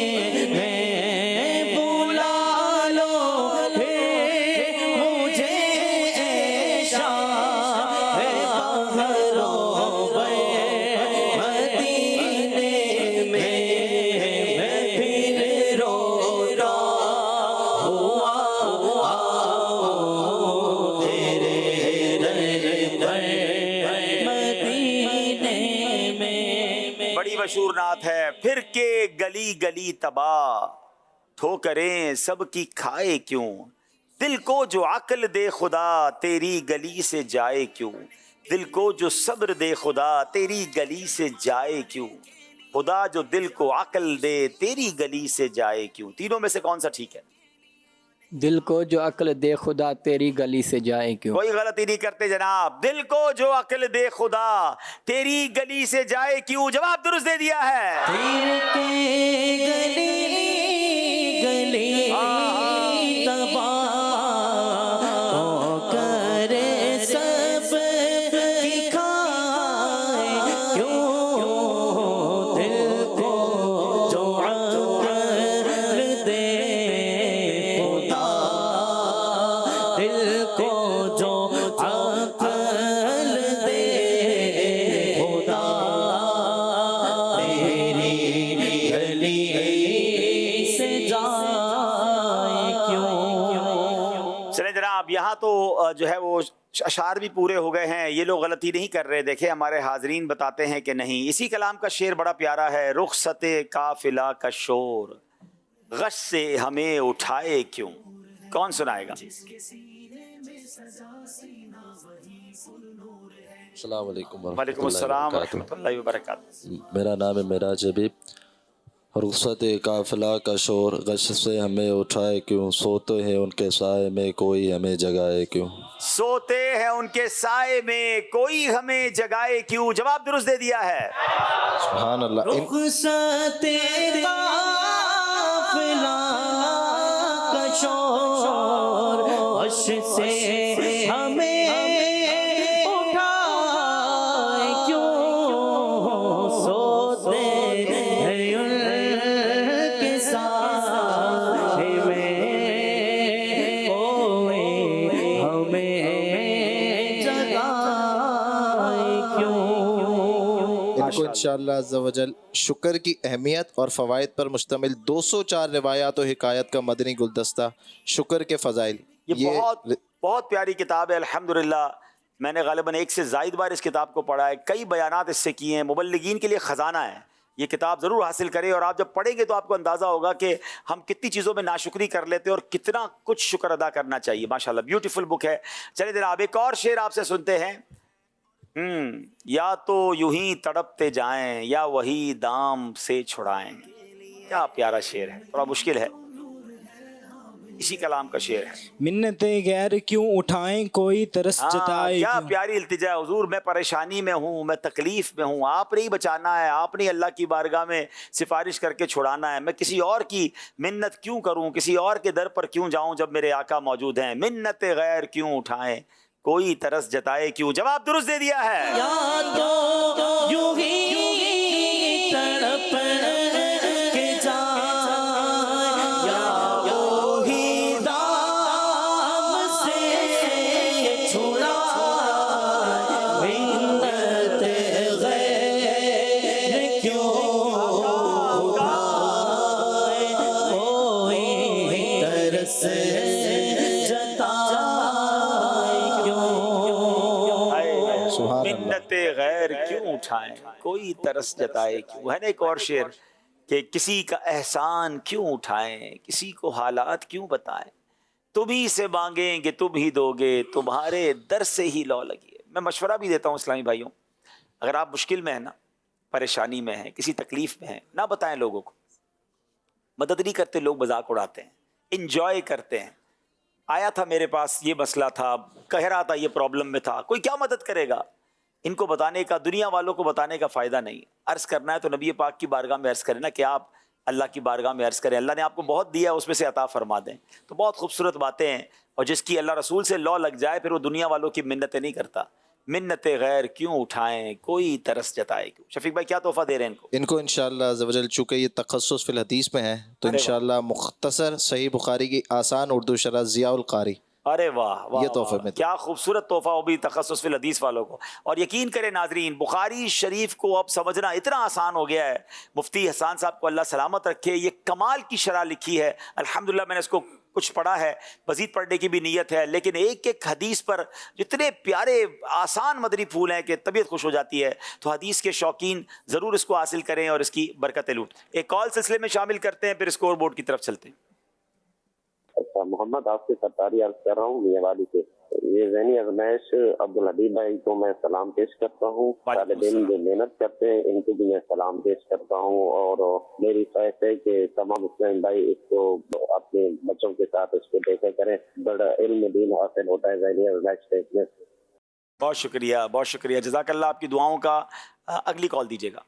में। बुला लो फिर मुझे शाहे बहरो मदीने में। मैं फिर रोता हुआ आऊं तेरे मदीने में। बड़ी मशहूर नात है। फिर के गली गली तबाह ठोकरें सबकी खाए क्यों। दिल को जो अक्ल दे खुदा तेरी गली से जाए क्यों। दिल को जो सब्र दे खुदा तेरी गली से जाए क्यों। खुदा जो दिल को अक्ल दे तेरी गली से जाए क्यों। तीनों में से कौन सा ठीक है? दिल को जो अक्ल दे खुदा तेरी गली से जाए क्यों। कोई गलती नहीं करते जनाब। दिल को जो अक्ल दे खुदा तेरी गली से जाए क्यों। जवाब दुरुस्त दे दिया है। फिर के गली गली तबाह करे सब की खाए क्यों। दिल को जो अक्ल दे खुदा, दिल को जो अक्ल दे खुदा तेरी गली से जाए क्यों। चले जनाब, यहाँ तो जो है वो अशार भी पूरे हो गए हैं। ये लोग गलती नहीं कर रहे। देखे हमारे हाजरीन बताते हैं कि नहीं। इसी कलाम का शेर बड़ा प्यारा है। रुखसते काफिला का शोर गश से हमें उठाए क्यों। कौन सुनाएगा? अस्सलाम वालेकुम वालेकुम अस्सलाम व रहमतुल्लाहि व बरकातहू। मेरा नाम है मेराज हबीब। رخصت قافلہ کا شور غش سے ہمیں اٹھائے کیوں، سوتے ہیں ان کے سائے میں کوئی ہمیں جگائے کیوں. سوتے ہیں ان کے سائے میں کوئی ہمیں جگائے کیوں. جواب درست دے دیا ہے. سبحان اللہ. رخصت قافلہ کا شور غش سے ہمیں اٹھائے کیوں، سوتے ہیں ان کے سائے میں کوئی ہمیں جگائے کیوں. ان کو انشاءاللہ عز و جل شکر کی اہمیت اور فوائد پر مشتمل 204 روایات و حکایت کا مدنی گلدستہ شکر کے فضائل. یہ بہت پیاری کتاب ہے الحمدللہ. میں نے غالباً 1 سے زائد بار اس کتاب کو پڑھا ہے. کئی بیانات اس سے کیے ہیں. مبلغین کے لیے خزانہ ہے. یہ کتاب ضرور حاصل کریں اور آپ جب پڑھیں گے تو آپ کو اندازہ ہوگا کہ ہم کتنی چیزوں میں ناشکری کر لیتے ہیں اور کتنا کچھ شکر ادا کرنا چاہیے. ماشاءاللہ بیوٹیفل بک ہے. چلیں جناب ایک اور شعر آپ سے سنتے ہیں. یا تو یوں ہی تڑپتے جائیں یا وہی دام سے چھڑائیں. کیا پیارا شعر ہے. تھوڑا مشکل ہے. اسی کلام کا شعر ہے. منتیں غیر کیوں اٹھائیں کوئی ترس جتائے کیا کیوں. پیاری التجا ہے. حضور میں پریشانی میں ہوں، میں تکلیف میں ہوں، آپ نے ہی بچانا ہے، آپ نے اللہ کی بارگاہ میں سفارش کر کے چھڑانا ہے. میں کسی اور کی منت کیوں کروں، کسی اور کے در پر کیوں جاؤں جب میرے آقا موجود ہیں. منت غیر کیوں اٹھائیں کوئی ترس جتائے کیوں. جواب درست دے دیا ہے. یا تو یوں ہی تڑپ کے جائیں یا وہی دام سے چھڑائیں. منت غیر کیوں اٹھائیں کوئی ترس منت غیر کیوں اٹھائیں کوئی ترس جتائے کیوں. ہے نا ایک اور شعر کہ کسی کا احسان کیوں اٹھائیں، کسی کو حالات کیوں بتائیں، تم ہی سے مانگیں گے تم ہی دو گے، تمہارے در سے ہی لو لگی ہے. میں مشورہ بھی دیتا ہوں اسلامی بھائیوں، اگر آپ مشکل میں ہیں نا، پریشانی میں ہیں، کسی تکلیف میں ہیں، نہ بتائیں لوگوں کو. مدد نہیں کرتے لوگ، مذاق اڑاتے ہیں، انجوائے کرتے ہیں. آیا تھا میرے پاس یہ مسئلہ تھا، کہہ رہا تھا یہ پرابلم میں تھا، کوئی کیا مدد کرے گا. ان کو بتانے کا، دنیا والوں کو بتانے کا فائدہ نہیں. عرض کرنا ہے تو نبی پاک کی بارگاہ میں عرض کریں نا کہ آپ اللہ کی بارگاہ میں عرض کریں. اللہ نے آپ کو بہت دیا، اس میں سے عطا فرما دیں. تو بہت خوبصورت باتیں ہیں. اور جس کی اللہ رسول سے لو لگ جائے پھر وہ دنیا والوں کی منتیں نہیں کرتا. منت غیر کیوں اٹھائیں کوئی ترس جتائے کیوں. شفیق بھائی کیا تحفہ دے رہے ہیں ان کو؟ ان کو انشاءاللہ عز و جل چونکہ یہ تخصص فی الحدیث میں ہے تو انشاءاللہ مختصر صحیح بخاری کی آسان اردو شرح ضیاء القاری. ارے واہ واہ یہ تحفے میں کیا خوبصورت تحفہ ہو بھی تخصص فی الحدیث والوں کو. اور یقین کریں ناظرین، بخاری شریف کو اب سمجھنا اتنا آسان ہو گیا ہے. مفتی حسان صاحب کو اللہ سلامت رکھے، یہ کمال کی شرح لکھی ہے الحمدللہ. میں نے اس کو کچھ پڑھا ہے، مزید پڑھنے کی بھی نیت ہے، لیکن ایک ایک حدیث پر جتنے پیارے آسان مدنی پھول ہیں کہ طبیعت خوش ہو جاتی ہے. تو حدیث کے شوقین ضرور اس کو حاصل کریں اور اس کی برکتیں لوٹیں. ایک کال سلسلے میں شامل کرتے ہیں، پھر اسکور بورڈ کی طرف چلتے ہیں. اچھا، محمد آپ سے ستاری عرض کر رہا ہوں میاں والی سے. یہ ذہنی ازمائش عبدالحبیب بھائی کو میں سلام پیش کرتا ہوں. طالب علم جو محنت کرتے ہیں ان کو بھی میں سلام پیش کرتا ہوں. اور میری خواہش ہے کہ تمام مسلم بھائی اس کو اپنے بچوں کے ساتھ اس کو دیکھا کریں. بڑا علم دین حاصل ہوتا ہے ذہنی ازمائش دیکھنے سے. بہت شکریہ، بہت شکریہ، جزاک اللہ. آپ کی دعاؤں کا اگلی کال دیجیے گا.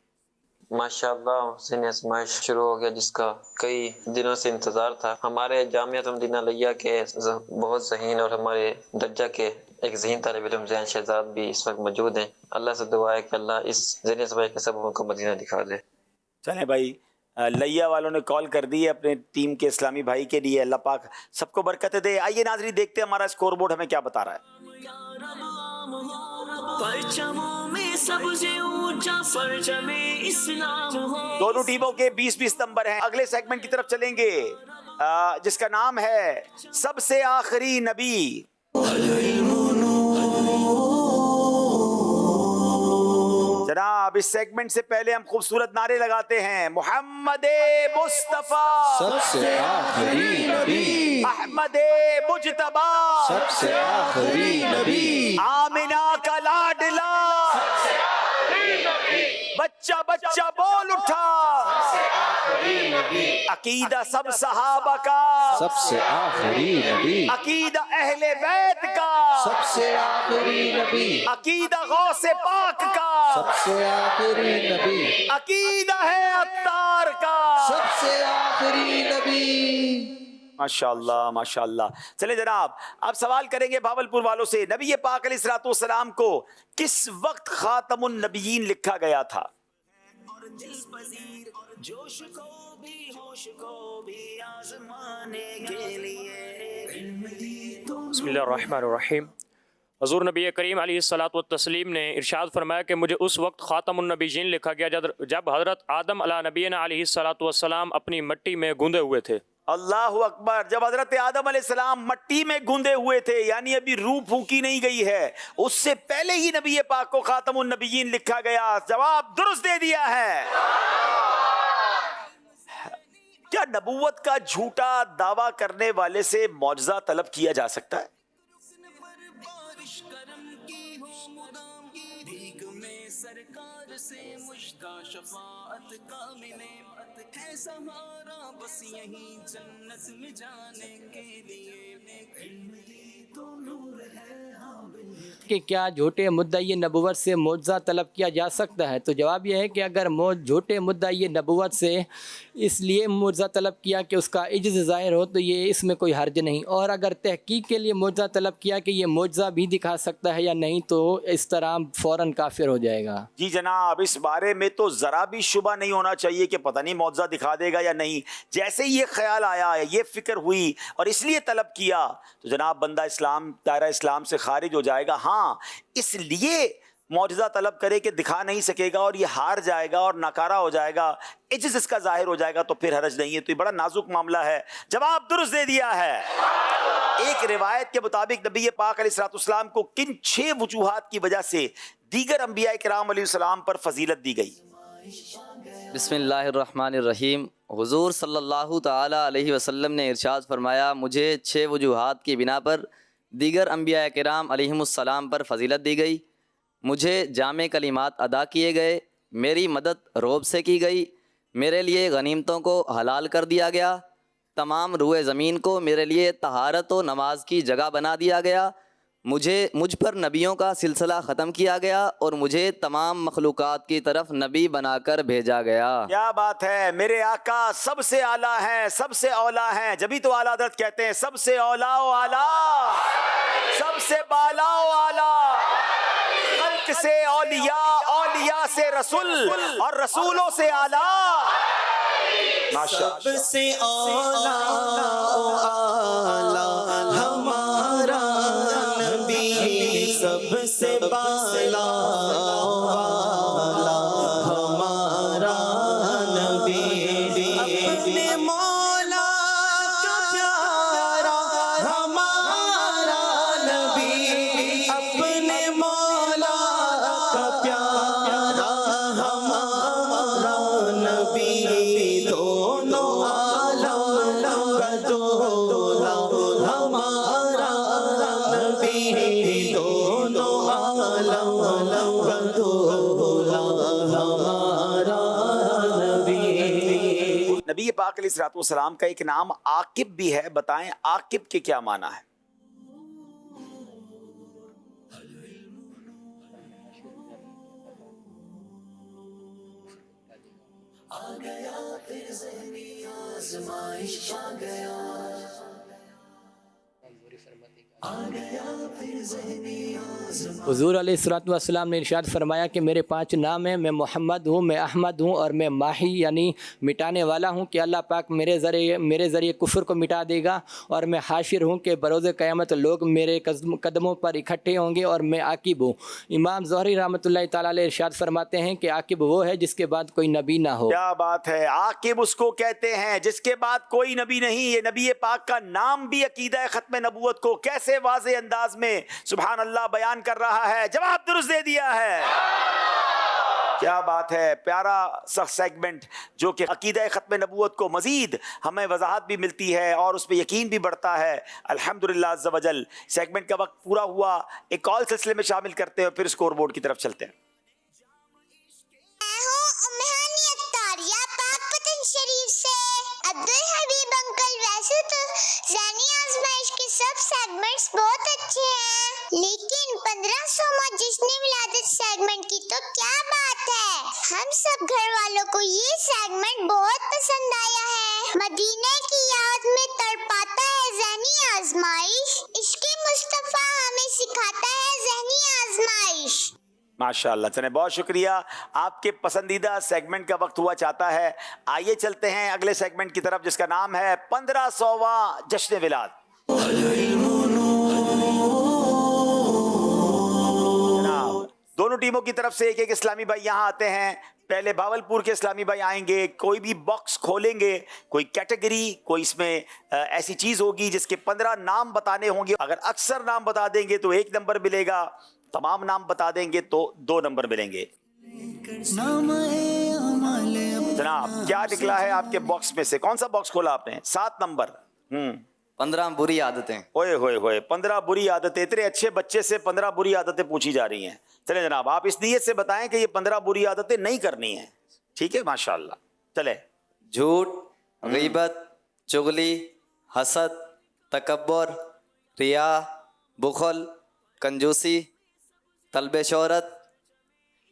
ماشاءاللہ ذہنی ازمائش شروع ہو گیا جس کا کئی دنوں سے انتظار تھا. ہمارے جامعہ مدینہ علیہ کے بہت ذہین اور ہمارے درجہ کے ایک ذہین طالب علم زین شہزاد بھی اس وقت موجود ہیں. اللہ سے دعا ہے کہ اللہ اس ذہنی ازمائش کے سبب کو مدینہ دکھا دے. چلیں بھائی، لیا والوں نے کال کر دی ہے اپنے ٹیم کے اسلامی بھائی کے لیے. اللہ پاک سب کو برکت دے. آئیے ناظرین دیکھتے ہیں ہمارا اسکور بورڈ ہمیں کیا بتا رہا ہے. پرچموں میں سب سے اونچا پرچم اسلام ہو. دونوں ٹیموں کے 20-20 نمبر ہیں. اگلے سیگمنٹ کی طرف چلیں گے جس کا نام ہے سب سے آخری نبی. جناب اس سیگمنٹ سے پہلے ہم خوبصورت نعرے لگاتے ہیں. محمد مصطفیٰ سب سے آخری نبی، احمد مجتبی سب سے آخری نبی، آمنہ کا لاڈلا بچہ بچہ بول اٹھا. अकीदा सब सहाबा का सबसे आखिरी नबी, अकीदा अहले बैत का सबसे आखिरी नबी, अकीदा गौसे पाक का सबसे आखिरी नबी, अकीदा है अत्तार का सबसे आखिरी नबी। माशाअल्लाह माशाअल्लाह। चले जनाब, अब सवाल करेंगे भावलपुर वालों से, नबी पाक अलैहिस्सलातु वस्सलाम को किस वक्त खातमुन नबिय्यीन लिखा गया था? जोश को भी होश को भी आजमाने के लिए बिस्मिल्लाहिर्रहमानिर्रहीम। हज़ूर नबी करीम अलैहिस्सलातु वत्तस्लीम ने इरशाद फरमाया कि मुझे उस वक्त ख़ातमुन नबिय्यीन लिखा गया जब हज़रत आदम अला नबीना अलैहिस्सलातु वस्सलाम अपनी मिट्टी में गूंदे हुए थे। अल्लाहु अकबर। जब हजरत आदम अलैहिस्सलाम मट्टी में गूंदे हुए थे, यानी अभी रूह फूकी नहीं गई है, उससे पहले ही नबी पाक को खातमुन नबिय्यीन लिखा गया। जवाब दुरुस्त दे दिया है। क्या नबूवत का झूठा दावा करने वाले से मौजज़ा तलब किया जा सकता है? सरकार से मुश्ता शफाअत का मिले है सहारा, बस यही जन्नत में जाने के लिए तो नूर है। कि क्या झूठे मुद्दई नबूवत से मौजज़ा तलब किया जा सकता है? तो जवाब यह है कि अगर झूठे मुद्दई नबूवत से इसलिए मौजज़ा तलब किया कि उसका इज्ज़ ज़ाहिर हो तो ये इसमें कोई हर्ज नहीं, और अगर तहकीक के लिए मौजज़ा तलब किया कि ये मौजज़ा भी दिखा सकता है या नहीं तो इस तरह फ़ौरन काफिर हो जाएगा। जी जनाब, इस बारे में तो ज़रा भी शुबा नहीं होना चाहिए कि पता नहीं मौजज़ा दिखा देगा या नहीं। जैसे ही ये ख्याल आया, ये फ़िक्र हुई और इसलिए तलब किया तो जनाब बंदा इस्लाम दायरा इस्लाम से खारिज हो जाएगा। हाँ, इसलिए मौजज़ा तलब करे कि दिखा नहीं सकेगा और ये हार जाएगा और नकारा हो जाएगा, इज्ज़त इसका ज़ाहिर हो जाएगा तो फिर हरज नहीं है। तो ये बड़ा नाजुक मामला है। जवाब दुरुस्त दे दिया है। एक रिवायत के मुताबिक नबी पाक अलैहिस्सलाम को किन 6 वजूहात की वजह से दीगर अंबिया किराम अलैहिस्सलाम पर फजीलत दी गई? बिस्मिल्लाहिर्रहमानिर्रहीम। हुजूर सल्लल्लाहु ताला अलैहि वसल्लम ने इरशाद फरमाया, मुझे 6 वजूहात की बिना पर दीगर अंबिया किराम अलैहिमुस्सलाम पर फजीलत दी गई। मुझे जामे कलिमात अदा किए गए, मेरी मदद रोब से की गई, मेरे लिए गनीमतों को हलाल कर दिया गया, तमाम रूए ज़मीन को मेरे लिए तहारत व नमाज की जगह बना दिया गया, मुझ पर नबियों का सिलसिला ख़त्म किया गया और मुझे तमाम मखलूक़ात की तरफ नबी बनाकर भेजा गया। क्या बात है। मेरे आका सबसे आला हैं, सबसे औला हैं, जभी तो आला हज़रत कहते हैं सबसे औला ओ आला, सबसे बाला ओ आला, खल्क से औलिया, औलिया से रसूल और रसूलों से आला। माशाअल्लाह। सबसे औला ओ आला हमारा नबी, सबसे बाला ओ आला हमारा नबी, अपने मौला का प्यारा हमारा नबी, अपने मौला का प्यारा हमारा नबी, दोनों आलम का दोला हमारा नबी, दोनों आलम का दोला हमारा नबी। नबी पाक अलैहिस्सलातु वस्सलाम का एक नाम आकिब भी है, बताएं आकिब के क्या माना है? आ गया फिर ज़हनी आज़माइश, आ गया फिर ज़हनी आज़माइश। हुज़ूर अलैहिस्सलातु वस्सलाम ने इरशाद फरमाया कि मेरे 5 नाम हैं, मैं मोहम्मद हूँ, मैं अहमद हूँ और मैं माही यानी मिटाने वाला हूँ, कि अल्लाह पाक मेरे ज़रिए कुफ्र को मिटा देगा, और मैं हाशिर हूँ कि बरोज़ क़यामत लोग मेरे कदमों पर इकट्ठे होंगे, और मैं आकिब हूँ। इमाम ज़ोहरी रहमतुल्लाहि तआला अलैह इरशाद फरमाते हैं कि आकिब वो है जिसके बाद कोई नबी ना हो। क्या बात है। आकिब उसको कहते हैं जिसके बाद कोई नबी नहीं। ये नबी पाक का नाम भी अकीदा ख़त्म नबूवत को कैसे वाज़े अंदाज में सुभान अल्लाह बयान कर रहा है। जवाब दुरुस्त दे दिया है। क्या बात है। प्यारा सा सेगमेंट जो कि अकीदा ख़त्म नबूवत को मज़ीद हमें वजाहत भी मिलती है और उस पर यकीन भी बढ़ता है। अल्हम्दुलिल्लाह अज़्ज़ा वजल। सेगमेंट का वक्त पूरा हुआ, एक कॉल सिलसिले में शामिल करते हैं, फिर स्कोर बोर्ड की तरफ चलते हैं। मैं हूँ उम्मे हानी अत्तार, या पाक पतन शरीफ से। अब्दुल हबीब अंकल, वैसे तो ज़हनी आजमाइश के सब सेगमेंट्स बहुत अच्छे हैं, लेकिन 1500वां जश्न विलादत सेगमेंट की तो क्या बात है। हम सब घर वालों को ये सेगमेंट बहुत पसंद आया है। मदीने की याद में तड़पाता है ज़हनी आजमाइश, इश्क़े मुस्तफ़ा हमें सिखाता है ज़हनी आजमाइश। माशाल्लाह, चले बहुत शुक्रिया। आपके पसंदीदा सेगमेंट का वक्त हुआ चाहता है। आइए चलते हैं अगले सेगमेंट की तरफ, जिसका नाम है 1500वां जश्न विलाद। जनाब, दोनों टीमों की तरफ से एक एक इस्लामी भाई यहाँ आते हैं। पहले भावलपुर के इस्लामी भाई आएंगे, कोई भी बॉक्स खोलेंगे, कोई कैटेगरी, कोई इसमें ऐसी चीज होगी जिसके 15 नाम बताने होंगे। अगर अक्सर नाम बता देंगे तो 1 नंबर मिलेगा, तमाम नाम बता देंगे तो 2 नंबर मिलेंगे। जनाब, क्या निकला है आपके बॉक्स में से? कौन सा बॉक्स खोला आपने? 7 नंबर। 15 बुरी आदतें। ओए होए होए, 15 बुरी आदतें। इतने अच्छे बच्चे से 15 बुरी आदतें पूछी जा रही हैं। चले जनाब, आप इस नीयत से बताएं कि ये 15 बुरी आदतें नहीं करनी है, ठीक है? माशाल्लाह। चले। झूठ, गीबत, चुगली, हसद, तकब्बुर, रिया, बुखल, कंजूसी, तलब शोहरत,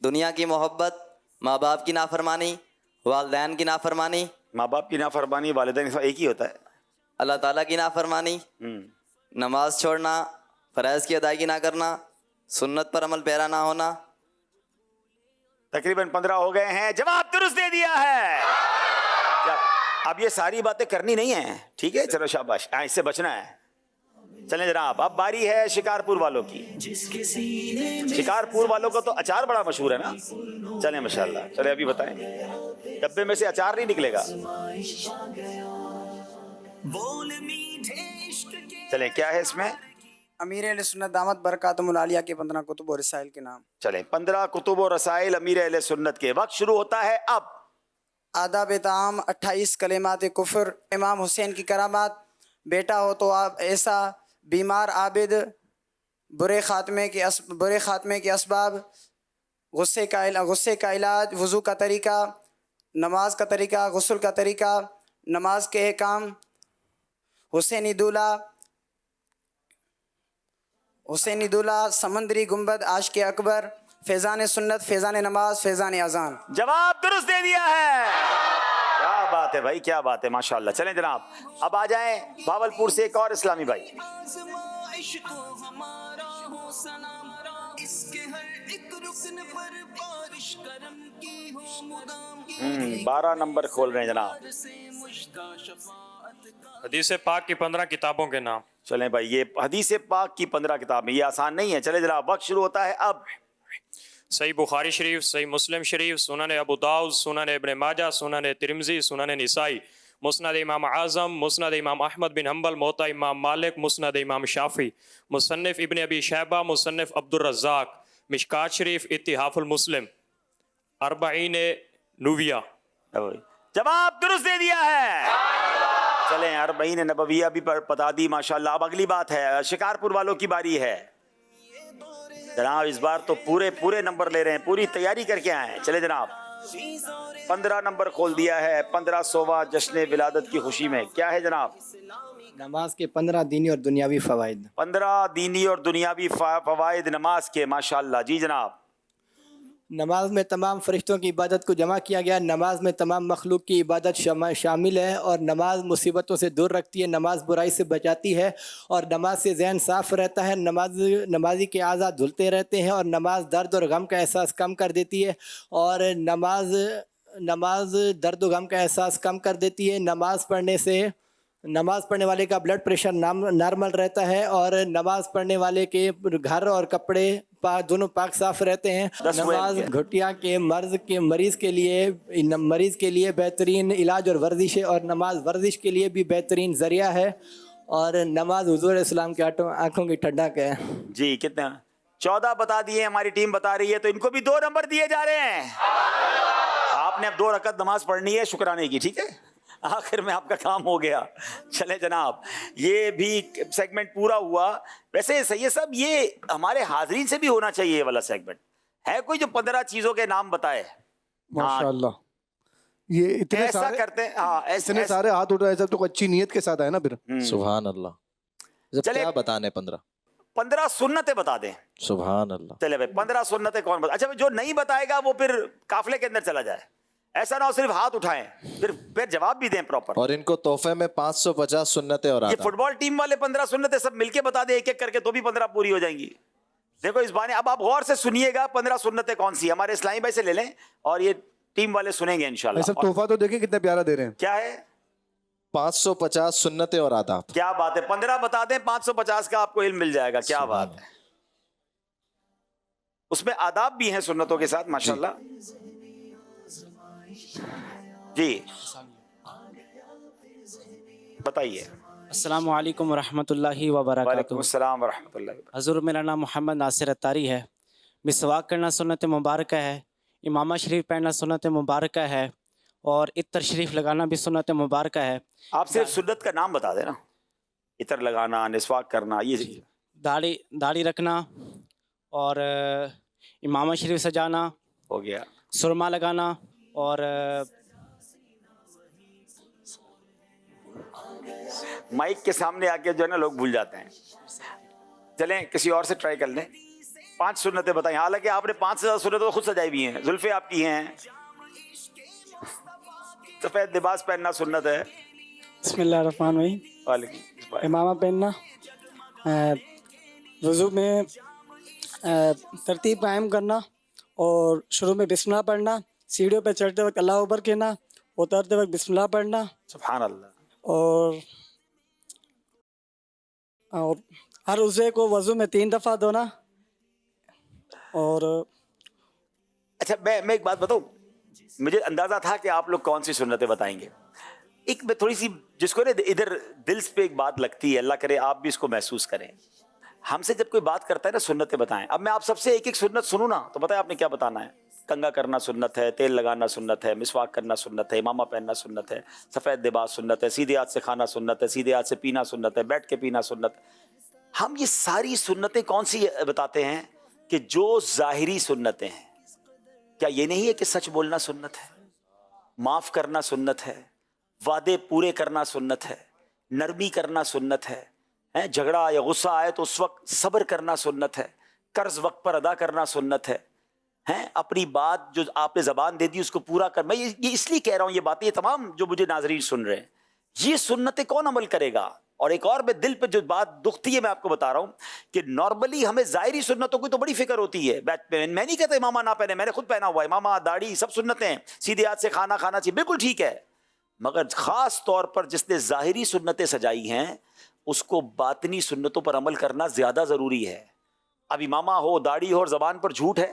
दुनिया की मोहब्बत, माँ बाप की नाफरमानी, वालिदैन की नाफरमानी। माँ बाप की नाफरमानी, वालिदैन एक ही होता है। अल्लाह ताला की नाफरमानी, नमाज छोड़ना, फ़रज़ की अदायगी ना करना, सुन्नत पर अमल पैरा ना होना। तकरीबन 15 हो गए हैं। जवाब दुरुस्त दे दिया है। अब ये सारी बातें करनी नहीं है, ठीक है? चलो शाबाश, इससे बचना है। चलें जनाब, अब बारी है शिकारपुर वालों की। शिकारपुर वालों को तो अचार बड़ा मशहूर है ना। चलें माशाल्लाह। चले अभी बताएं, डब्बे में से अचार नहीं निकलेगा। चलें, क्या है इसमें? अमीर अहले सुन्नत दामत बरकातुहुल आलिया के 15 कुतुब और रसाइल के नाम। चलें, 15 कुतुब और रसाइल अमीर अहले सुन्नत के। वक्त शुरू होता है अब। आदाब ताम, 28 कलिमात कुफ्र, इमाम हुसैन की करामात, बेटा हो तो आप ऐसा, बीमार आबिद, बुरे खात्मे के असबाब, गुस्से का इलाज, वज़ू का तरीका, नमाज का तरीका, गुस्ल का तरीका, नमाज के अहकाम, हुसैनी दूल्हा, समंदरी गुंबद, आशिक़ अकबर, फैज़ान सुन्नत, फैज़ान नमाज, फैज़ान अज़ान। जवाब दुरुस्त दे दिया है। क्या बात है भाई, क्या बात है, माशाल्लाह। चलें जनाब, अब आ जाएं भावलपुर से एक और इस्लामी भाई। 12 नंबर खोल रहे हैं जनाब। हदीस पाक की 15 किताबों के नाम। चलें भाई, ये हदीस पाक की 15 किताबें, ये आसान नहीं है। चले जनाब, वक्त शुरू होता है अब। सही बुखारी शरीफ, सही मुस्लिम शरीफ, सुनन अबू दाऊद, सुनन इब्न माजा, सुनन तिरमिज़ी, सुनन निसाई, मुस्नद इमाम आज़म, मुस्नद इमाम अहमद बिन हम्बल, मोता इमाम मालिक, मुस्नद इमाम शाफ़ी, मुसन्निफ़ इब्न अबी शैबा, मुसन्निफ़ अब्दुर रज़्ज़ाक़, मिशकात शरीफ, इत्तिहाफुल मुस्लिम, अरबईन नूविया। जवाब दुरुस्त दे दिया है। चलें, अरबईन नबविया भी बता दी, माशाल्लाह। अब अगली बात है, शिकारपुर वालों की बारी है। जनाब, इस बार तो पूरे नंबर ले रहे हैं, पूरी तैयारी करके आए हैं। चले जनाब, 15 नंबर खोल दिया है 1500वां जश्न विलादत की खुशी में। क्या है जनाब? नमाज के 15 दीनी और दुनियावी फ़वाइद। 15 दीनी और दुनियावी फ़वाइद नमाज के, माशाल्लाह। जी जनाब। नमाज में तमाम फरिश्तों की इबादत को जमा किया गया। नमाज में तमाम मखलूक की इबादत शामिल है और नमाज मुसीबतों से दूर रखती है, नमाज बुराई से बचाती है और नमाज से जहन साफ़ रहता है। नमाजी के आज़ाद धुलते रहते हैं और नमाज दर्द और गम का एहसास कम कर देती है और नमाज दर्द और गम का एहसास कम कर देती है। नमाज पढ़ने वाले का ब्लड प्रेशर नॉर्मल रहता है और नमाज पढ़ने वाले के घर और कपड़े दोनों पाक साफ रहते हैं। नमाज घुटिया के मरीज़ के लिए बेहतरीन इलाज और वर्जिश है और नमाज वर्जिश के लिए भी बेहतरीन ज़रिया है और नमाज हुजूर इस्लाम के आँखों की ठंडक है। जी, कितना? 14 बता दिए, हमारी टीम बता रही है, तो इनको भी 2 नंबर दिए जा रहे हैं। आपने अब 2 रकअत नमाज पढ़नी है शुक्राने की, ठीक है? आखिर में आपका काम हो गया। चले जनाब, ये भी सेगमेंट पूरा हुआ। वैसे सैयद साहब, ये हमारे हाजरीन से भी होना चाहिए ये वाला सेगमेंट। है कोई जो 15 चीज़ों के नाम बताए? माशाल्लाह। یہ اتنے ایسا سارے کرتے ہیں. ہاں اتنے سارے ہاتھ اٹھ رہے ہیں تو اچھی نیت کے ساتھ ہے نا پھر. سبحان اللہ. جب چلے کیا بتانے 15 سنتیں بتا دیں. سبحان اللہ. چلے بھائی 15 سنتیں کون بتا. اچھا جو نہیں بتائے گا وہ پھر قافلے کے اندر چلا جائے. ایسا نہ ہو صرف ہاتھ اٹھائیں, پھر جواب بھی دیں پراپر. اور ان کو تحفے میں 550 سنتیں اور یہ فٹ بال ٹیم والے 15 سنتیں سب مل کے بتا دیں ایک ایک کر کے, تو بھی 15 پوری ہو جائیں گی. دیکھو اس بہانے اب آپ غور سے سنیے گا 15 سنتیں کون سی. ہمارے اسلامی بھائی سے لے لیں اور یہ ٹیم والے سنیں گے انشاءاللہ. سر تحفہ تو دیکھیں کتنا پیارا دے رہے ہیں. کیا ہے 550 سنتیں اور آداب. کیا بات ہے. 15 بتا دیں 550 کا آپ کو علم مل جائے گا. کیا بات ہے. اس میں آداب بھی ہیں سنتوں کے ساتھ ماشاءاللہ. جی بتائیے. السلام علیکم ورحمۃ اللہ وبرکاتہ. وعلیکم السلام ورحمۃ اللہ. حضور میرا نام محمد ناصر اتاری ہے. مسواک کرنا سنت مبارکہ ہے, امامہ شریف پہننا سنت مبارکہ ہے, اور عطر شریف لگانا بھی سنت مبارکہ ہے. آپ صرف سنت کا نام بتا دیں نا. عطر لگانا, مسواک کرنا, یہ داڑھی رکھنا اور امامہ شریف سجانا ہو گیا. سرما لگانا اور مائک کے سامنے آ کے جو ہے نا لوگ بھول جاتے ہیں. چلیں کسی اور سے ٹرائی کر لیں. 5 سنتیں بتائیں. حالانکہ آپ نے 5 سے زیادہ سنتیں تو خود سجائی بھی ہیں. زلفیں آپ کی ہیں. سفید لباس پہننا سنت ہے. بسم اللہ الرحمن الرحیم. وعلیکم. امامہ پہننا, وضو میں ترتیب قائم کرنا, اور شروع میں بسم اللہ پڑھنا, سیڑھیوں پہ چڑھتے وقت اللہ اکبر کہنا, اترتے وقت بسم اللہ پڑھنا. سبحان اللہ. اور ہر عضو کو وضو میں 3 دفعہ دھونا. اور اچھا میں ایک بات بتاؤں. مجھے اندازہ تھا کہ آپ لوگ کون سی سنتیں بتائیں گے. ایک میں تھوڑی سی جس کو نا ادھر دل پہ ایک بات لگتی ہے, اللہ کرے آپ بھی اس کو محسوس کریں. ہم سے جب کوئی بات کرتا ہے نا سنتیں بتائیں. اب میں آپ سب سے ایک ایک سنت سنوں نا تو بتائیں آپ نے کیا بتانا ہے. کنگا کرنا سنت ہے, تیل لگانا سنت ہے, مسواک کرنا سنت ہے, امامہ پہننا سنت ہے, سفید لباس سنت ہے, سیدھے ہاتھ سے کھانا سنت ہے, سیدھے ہاتھ سے پینا سنت ہے, بیٹھ کے پینا سنت. ہم یہ ساری سنتیں کون سی بتاتے ہیں کہ جو ظاہری سنتیں ہیں. کیا یہ نہیں ہے کہ سچ بولنا سنت ہے, معاف کرنا سنت ہے, وعدے پورے کرنا سنت ہے, نرمی کرنا سنت ہے, جھگڑا یا غصہ آئے تو اس وقت صبر کرنا سنت ہے, قرض وقت پر ادا کرنا سنت ہے, اپنی بات جو آپ نے زبان دے دی اس کو پورا کر. میں یہ اس لیے کہہ رہا ہوں یہ باتیں, یہ تمام جو مجھے ناظرین سن رہے ہیں, یہ سنتیں کون عمل کرے گا. اور ایک اور میں دل پہ جو بات دکھتی ہے میں آپ کو بتا رہا ہوں کہ نارملی ہمیں ظاہری سنتوں کی تو بڑی فکر ہوتی ہے. میں نہیں کہتا امامہ نہ پہنے, میں نے خود پہنا ہوا ہے. امامہ, داڑھی, سب سنتیں ہیں. سیدھے ہاتھ سے کھانا کھانا چاہیے, بالکل ٹھیک ہے. مگر خاص طور پر جس نے ظاہری سنتیں سجائی ہیں اس کو باطنی سنتوں پر عمل کرنا زیادہ ضروری ہے. اب امامہ ہو, داڑھی ہو اور زبان پر جھوٹ ہے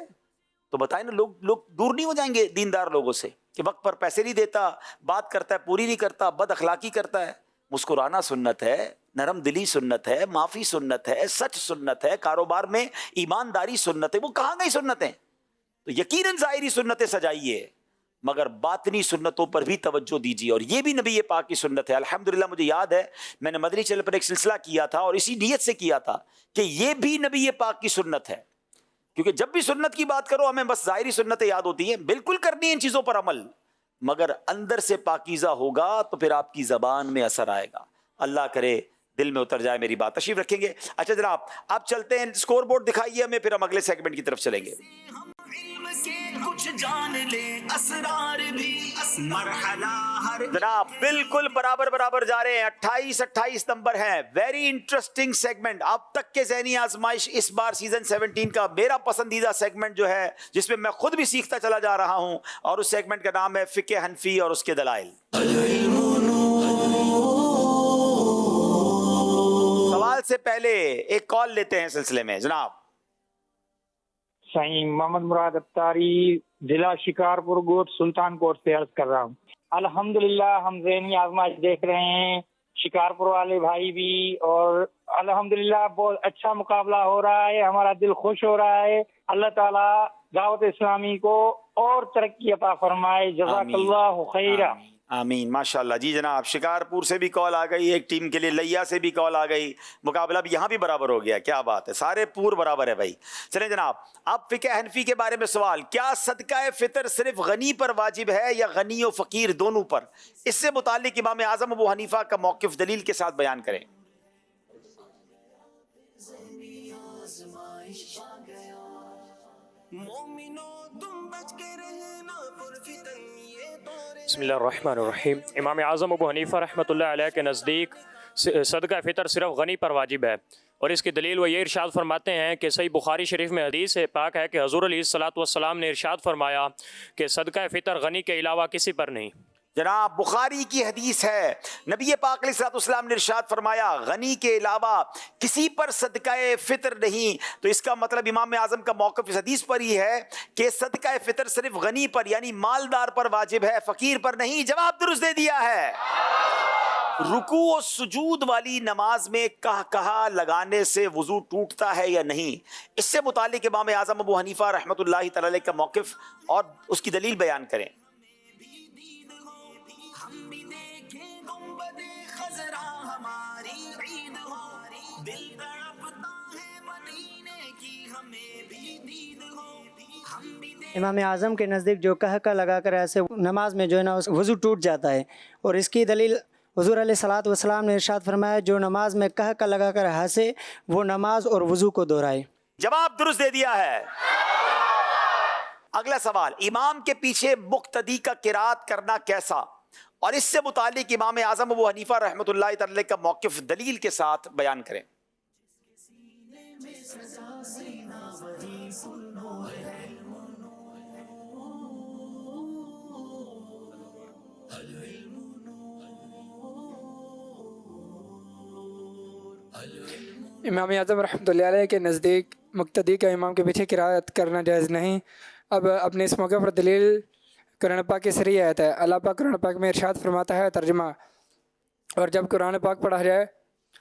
تو بتائیں نا لوگ دور نہیں ہو جائیں گے دیندار لوگوں سے کہ وقت پر پیسے نہیں دیتا, بات کرتا ہے پوری نہیں کرتا, بد اخلاقی کرتا ہے. مسکرانا سنت ہے, نرم دلی سنت ہے, معافی سنت ہے, سچ سنت ہے, کاروبار میں ایمانداری سنت ہے. وہ کہاں گئی سنتیں؟ تو یقیناً ظاہری سنتیں سجائیے مگر باطنی سنتوں پر بھی توجہ دیجیے. اور یہ بھی نبی پاک کی سنت ہے. الحمدللہ مجھے یاد ہے میں نے مدنی چینل پر ایک سلسلہ کیا تھا اور اسی نیت سے کیا تھا کہ یہ بھی نبی پاک کی سنت ہے. کیونکہ جب بھی سنت کی بات کرو ہمیں بس ظاہری سنتیں یاد ہوتی ہیں. بالکل کرنی ہے ان چیزوں پر عمل, مگر اندر سے پاکیزہ ہوگا تو پھر آپ کی زبان میں اثر آئے گا. اللہ کرے دل میں اتر جائے میری بات. تشریف رکھیں گے. اچھا جناب آپ چلتے ہیں, اسکور بورڈ دکھائیے ہمیں, پھر ہم اگلے سیگمنٹ کی طرف چلیں گے. جناب بالکل برابر جا رہے ہیں. 28 نمبر ہیں. Very interesting segment. اب تک کے ذہنی آزمائش اس بار سیزن 17 کا میرا پسندیدہ سیگمنٹ جو ہے جس میں خود بھی سیکھتا چلا جا رہا ہوں, اور اس سیگمنٹ کا نام ہے فقہ حنفی اور اس کے دلائل. سوال سے پہلے ایک کال لیتے ہیں سلسلے میں. جناب سائیں محمد مراد اتاری, ضلع شکارپور گوٹ, سلطان کوٹ سے عرض کر رہا ہوں. الحمدللہ ہم ذہنی آزمائش دیکھ رہے ہیں, شکارپور والے بھائی بھی, اور الحمدللہ بہت اچھا مقابلہ ہو رہا ہے. ہمارا دل خوش ہو رہا ہے. اللہ تعالیٰ دعوت اسلامی کو اور ترقی عطا فرمائے. جزاک اللہ خیرہ. आमीन माशाल्लाह। जी जनाब, शिकारपुर से भी कॉल आ गई, एक टीम के लिए लैया से भी कॉल आ गई, मुकाबला भी यहाँ भी बराबर हो गया। क्या बात है, सारे पूर बराबर है भाई। चलें जनाब, अब फिक़ह हनफी के बारे में सवाल, क्या सदका फितर सिर्फ गनी पर वाजिब है या गनी और फ़कीर दोनों पर? इससे मुताल्लिक इमाम आज़म अबू हनीफा का मौक़िफ़ दलील के साथ बयान करें। बिस्मिल्लाहिर्रहमानिर्रहीम। इमाम आज़म अबू हनीफ़ा रहमतुल्लाह अलैह के नज़दीक सदका फ़ितर सिर्फ गनी पर वाजिब है, और इसकी दलील वो ये इरशाद फरमाते हैं कि सही बुखारी शरीफ में हदीस पाक है कि हुज़ूर अलैहिस्सलातु वस्सलाम ने इरशाद फरमाया कि सदका फ़ितर गनी के अलावा किसी पर नहीं। जनाब, बुखारी की हदीस है, नबी पाक अलैहिस्सलाम ने इरशाद फरमाया गनी के अलावा किसी पर सदकाए फितर नहीं। तो इसका मतलब इमाम आज़म का मौक़िफ़ इस हदीस पर ही है कि सदकाए फितर सिर्फ गनी पर यानी मालदार पर वाजिब है, फ़कीर पर नहीं। जवाब दुरुस्त दे दिया है। रुकू और सुजूद वाली नमाज में कहा लगाने से वज़ू टूटता है या नहीं, इससे मुताल्लिक़ इमाम आज़म अबू हनीफ़ा रहमतुल्लाहि तआला अलैह का मौक़िफ़ और उसकी दलील बयान करें। इमाम आज़म के नज़दीक जो कह लगा कर ऐसे नमाज में जो है ना वज़ू टूट जाता है, और इसकी दलील हुज़ूर अलैहिस्सलातु वस्सलाम ने इरशाद फरमाया जो नमाज में कह लगा कर हंसे वो नमाज और वज़ू को दोहराए। जवाब दुरुस्त दे दिया है। अगला सवाल, इमाम के पीछे मुक्तदी का किरात करना कैसा, और इससे मुतालिक इमाम आज़म अबू हनीफ़ा रहमतुल्लाहि तआला का मौक़िफ़ दलील के साथ बयान करें। इमाम आज़म रहमतुल्लाहि अलैह के नज़दीक मुक्तदी का इमाम के पीछे किरात करना जायज़ नहीं। अब अपने इस मौके पर दलील कुरान पाक की सरी आयत है। अल्लाह पाक कुरान पाक में इरशाद फरमाता है, तर्जुमा, और जब कुरान पाक पढ़ा जाए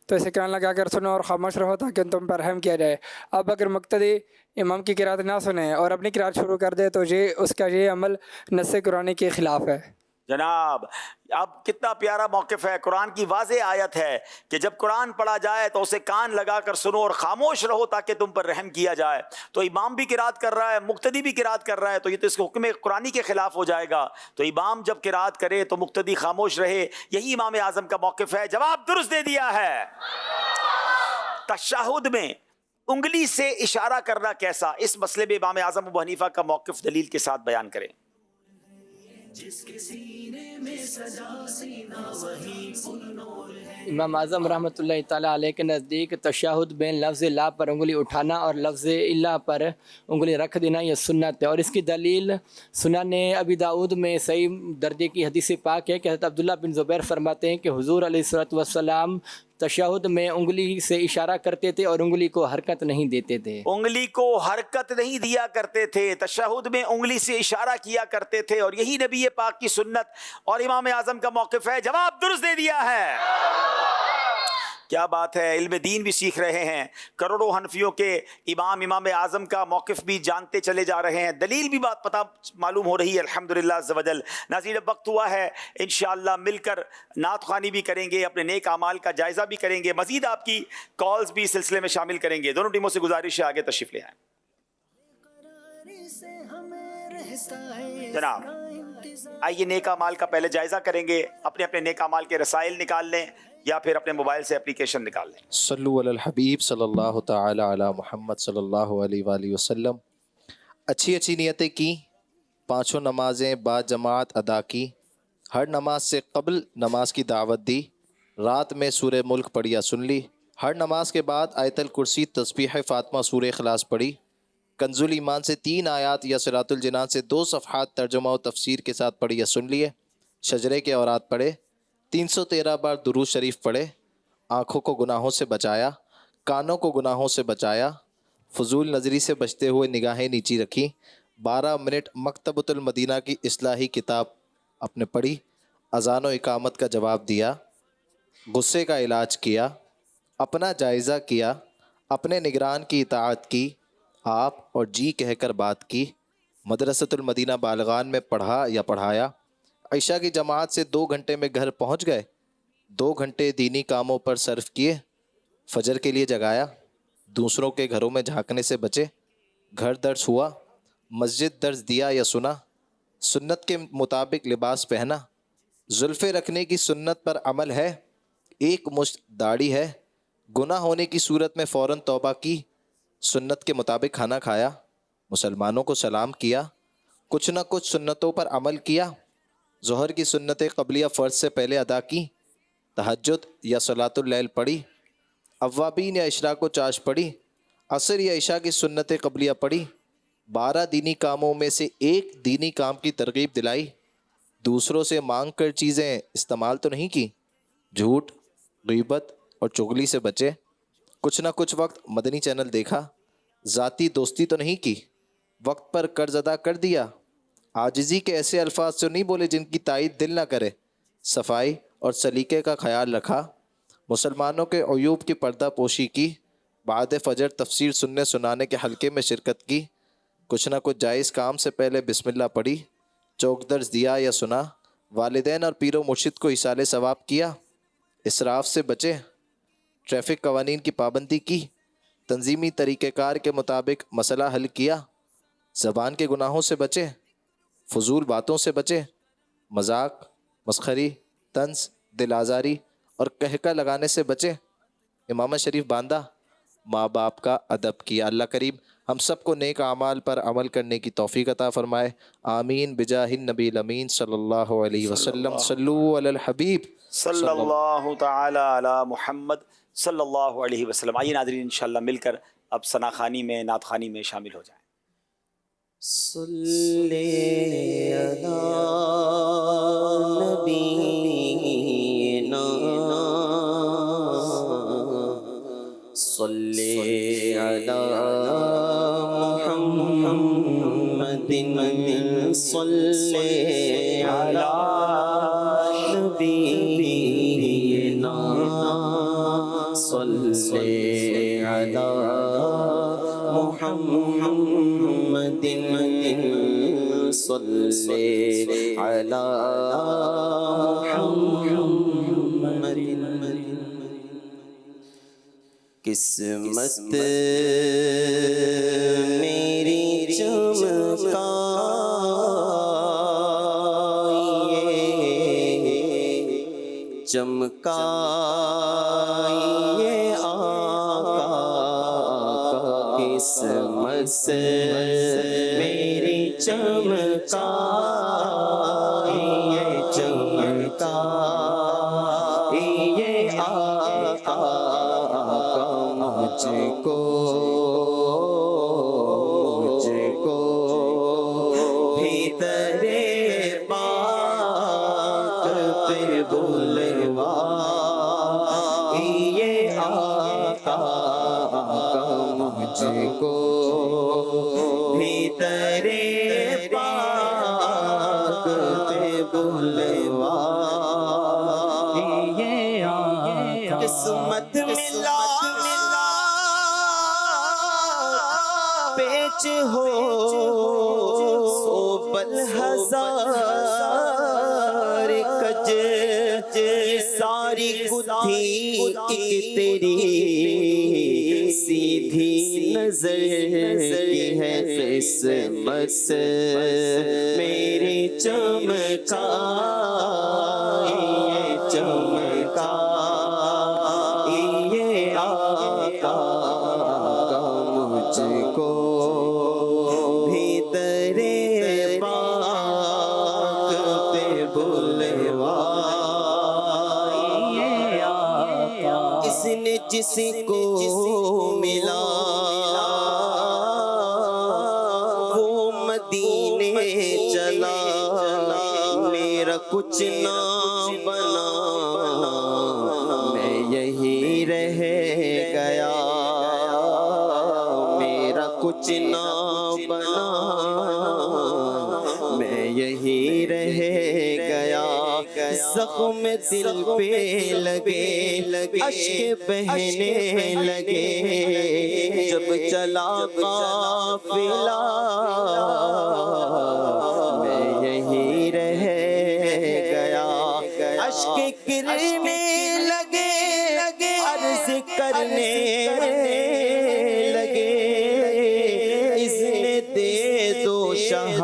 तो इसे कान लगा कर सुनो और खामोश रहो ताकि तुम पर रहम किया जाए। अब अगर मुक्तदी इमाम की किरात ना सुने और अपनी किरात शुरू कर दे तो ये उसका ये अमल नस्से कुरानी के ख़िलाफ़ है। जनाब, अब कितना प्यारा मौक़िफ़ है, कुरान की वाज़े आयत है कि जब कुरान पढ़ा जाए तो उसे कान लगा कर सुनो और ख़ामोश रहो ताकि तुम पर रहम किया जाए। तो इमाम भी किरात कर रहा है, मुक्तदी भी किरात कर रहा है, तो ये तो इसके हुक्म कुरानी के ख़िलाफ़ हो जाएगा। तो इमाम जब किरात करे तो मुक्तदी खामोश रहे, यही इमाम आज़म का मौक़िफ़ है। जवाब दुरुस्त दे दिया है। तशहुद में उंगली से इशारा करना कैसा, इस मसले में इमाम आज़म अबू हनीफ़ा का मौक़िफ़ दलील के साथ बयान करें। इमाम आज़म रहमतुल्लाहि ताला अलैह के नज़दीक तशहुद में लफ्ज़ ला पर उंगली उठाना और लफ्ज़ इल्ला पर उंगली रख देना यह सुन्नत है, और इसकी दलील सुनन अबी दाऊद में सही दर्जे की हदीस पाक है कि हज़रत अब्दुल्लाह बिन ज़ुबैर फरमाते हैं कि हुज़ूर अलैहिस्सलातु वस्सलाम तशहुद में उंगली से इशारा करते थे और उंगली को हरकत नहीं देते थे। उंगली को हरकत नहीं दिया करते थे, तशहुद में उंगली से इशारा किया करते थे, और यही नबी पाक की सुन्नत और इमाम आज़म का मौक़िफ़ है। जवाब दुरुस्त दे दिया है। क्या बात है, इल्म दीन भी सीख रहे हैं, करोड़ों हनफियों के इमाम आज़म का मौक़िफ़ भी जानते चले जा रहे हैं, दलील भी बात पता मालूम हो रही है अल्हम्दुलिल्लाह अज़्ज़ वजल। नाज़रीन, अब वक्त हुआ है इंशाअल्लाह मिलकर नात ख़्वानी भी करेंगे, अपने नेक अमाल का जायज़ा भी करेंगे, मज़ीद आपकी कॉल्स भी इस सिलसिले में शामिल करेंगे। दोनों टीमों से गुजारिश है आगे तशरीफ़ ले आएँ। जनाब, आइए नेक अमाल का पहले जायज़ा करेंगे, अपने अपने नेक अमाल के रसाइल निकाल लें या फिर अपने मोबाइल से एप्लीकेशन निकाल लें। सल्लु अलल हबीब सल्लल्लाहु तआला अला मुहम्मद सल्लल्लाहु अलैहि वसल्लम। अच्छी अच्छी नियतें की, पाँचों नमाजें बाद जमात अदा की, हर नमाज से क़ब्ल नमाज की दावत दी, रात में सूरह मुल्क पढ़ी या सुन ली, हर नमाज के बाद आयतल कुर्सी तस्बीह फ़ातिमा सूरह इखलास पढ़ी, कंजुल ईमान से 3 आयात या सिरातुल जिनान से 2 सफ़हात तर्जुमा और तफसीर के साथ पढ़ी या सुन लिए, शजरे के औरात पढ़े, 313 बार दुरूद शरीफ पढ़े, आँखों को गुनाहों से बचाया, कानों को गुनाहों से बचाया, फजूल नज़री से बचते हुए निगाहें नीची रखी, 12 मिनट मकतबतुल मदीना की इस्लाही किताब अपने पढ़ी, अज़ान व इकामत का जवाब दिया, गुस्से का इलाज किया, अपना जायज़ा किया, अपने निगरान की इताअत की, आप और जी कहकर बात की, मदरसतुल मदीना बालगान में पढ़ा या पढ़ाया, عشاء کی جماعت سے 2 گھنٹے میں گھر پہنچ گئے، 2 گھنٹے دینی کاموں پر صرف کیے، فجر کے لیے جگایا، دوسروں کے گھروں میں جھانکنے سے بچے، گھر درس ہوا، مسجد درس دیا یا سنا، سنت کے مطابق لباس پہنا، زلفیں رکھنے کی سنت پر عمل ہے، ایک مشت داڑھی ہے، گناہ ہونے کی صورت میں فوراً توبہ کی، سنت کے مطابق کھانا کھایا، مسلمانوں کو سلام کیا، کچھ نہ کچھ سنتوں پر عمل کیا، ظہر کی سنت قبلیہ فرض سے پہلے ادا کی، تہجد یا صلاۃ اللیل پڑھی، اوابین یا اشراق و چاش پڑھی، عصر یا عشاء کی سنت قبلیہ پڑھی، 12 دینی کاموں میں سے ایک دینی کام کی ترغیب دلائی، دوسروں سے مانگ کر چیزیں استعمال تو نہیں کی، جھوٹ، غیبت اور چغلی سے بچے، کچھ نہ کچھ وقت مدنی چینل دیکھا، ذاتی دوستی تو نہیں کی، وقت پر قرض ادا کر دیا، عاجزی کے ایسے الفاظ تو نہیں بولے جن کی تائید دل نہ کرے، صفائی اور سلیقے کا خیال رکھا، مسلمانوں کے عیوب کی پردہ پوشی کی، بعد فجر تفسیر سننے سنانے کے حلقے میں شرکت کی، کچھ نہ کچھ جائز کام سے پہلے بسم اللہ پڑھی، چوک درس دیا یا سنا، والدین اور پیر و مرشد کو ایصال ثواب کیا، اسراف سے بچے، ٹریفک قوانین کی پابندی کی، تنظیمی طریقہ کار کے مطابق مسئلہ حل کیا، زبان کے گناہوں سے بچے، فضول باتوں سے بچے، مذاق، مسخری، طنز، دل آزاری اور کہکہ لگانے سے بچے، امامت شریف باندھا، ماں باپ کا ادب کیا۔ اللہ کریم ہم سب کو نیک اعمال پر عمل کرنے کی توفیق عطا فرمائے، آمین بجاہ النبی الامین صلی اللہ علیہ وسلم۔ صلو علی الحبیب صلی اللہ تعالی علی محمد صلی اللہ علیہ وسلم۔ آئیے ناظرین انشاءاللہ مل کر اب ثنا خوانی میں، نعت خوانی میں شامل ہو جائیں۔ صلی علی نبینا صلی علی محمد صلی علی نبینا صلی علی محمد صلی علی محمد۔ قسمت میری چمکائیے چمکائیے آقا، قسمت میری چمکائیے چمکائیے آقا، مجھ کو بھیتر پاک پہ بلوائیے آقا، مجھ کو بھیتر پاک پہ بلوائیے آقا۔ قسمت ملا پیچ ہو بل ہزار کج، ساری گتھی ایک تیری سیدھی نظر کی ہے، قسمت میری چمکائیے چمکائیے آقا، مجھ کو بھیتر پاک پہ بلوائیے آقا۔ اس نے جس کو ملا وہ مدینے چلا، میرا کچھ نہ بنا میں یہی رہ گیا، میرا کچھ نہ بنا میں یہی رہ گیا، زخم دل پہ لگے اشک بہنے لگے، جب چلا قافلہ میں یہی رہ ٹھکرنے لگے عرض کرنے لگے اذن دے دو شاہ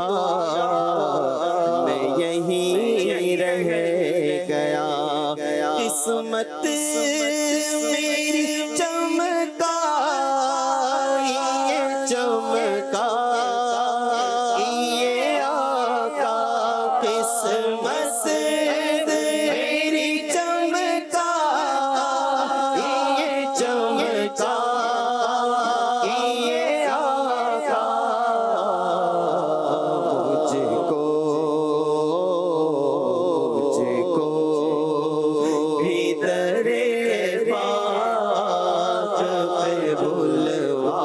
میں یہیں رہ گیا قسمت میری چمکا چمکا یہ آقا قسمت میری چمکا یہ چمکا یہ آقا مجھ کو بھی درے پاک پہ بلوا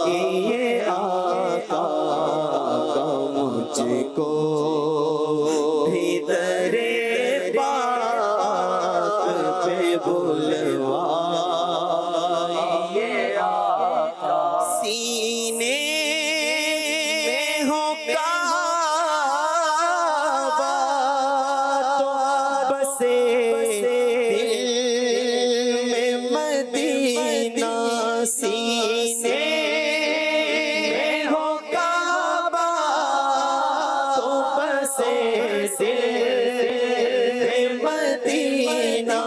یہ آقا مجھ کو بھی درے پاک پہ بلوا یہ آقا سینے میں ہو کعبہ تو بسے دل میں مدینہ سینے میں ہو کعبہ تو بسے دل میں مدینہ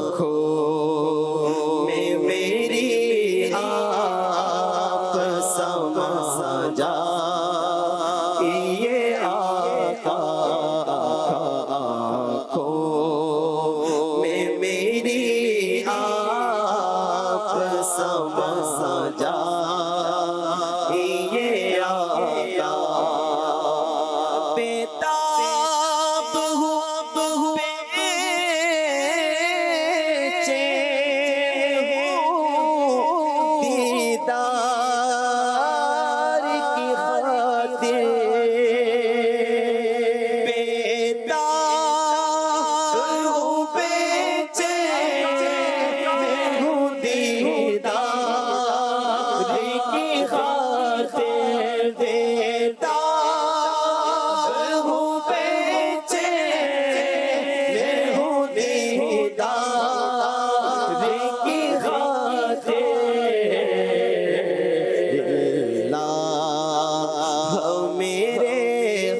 آنکھوں میں میری آپ سما جا یہ آقا آنکھوں میں میری آپ سما جا یہ آقا بیتاب ہوں بے-چین ہوں دیدار کی خاطر بیتاب ہوں بے-چین ہوں دیدار کی خاطر بیتاب ہوں بے-چین ہوں دیدار کی خاطر اللہ میرے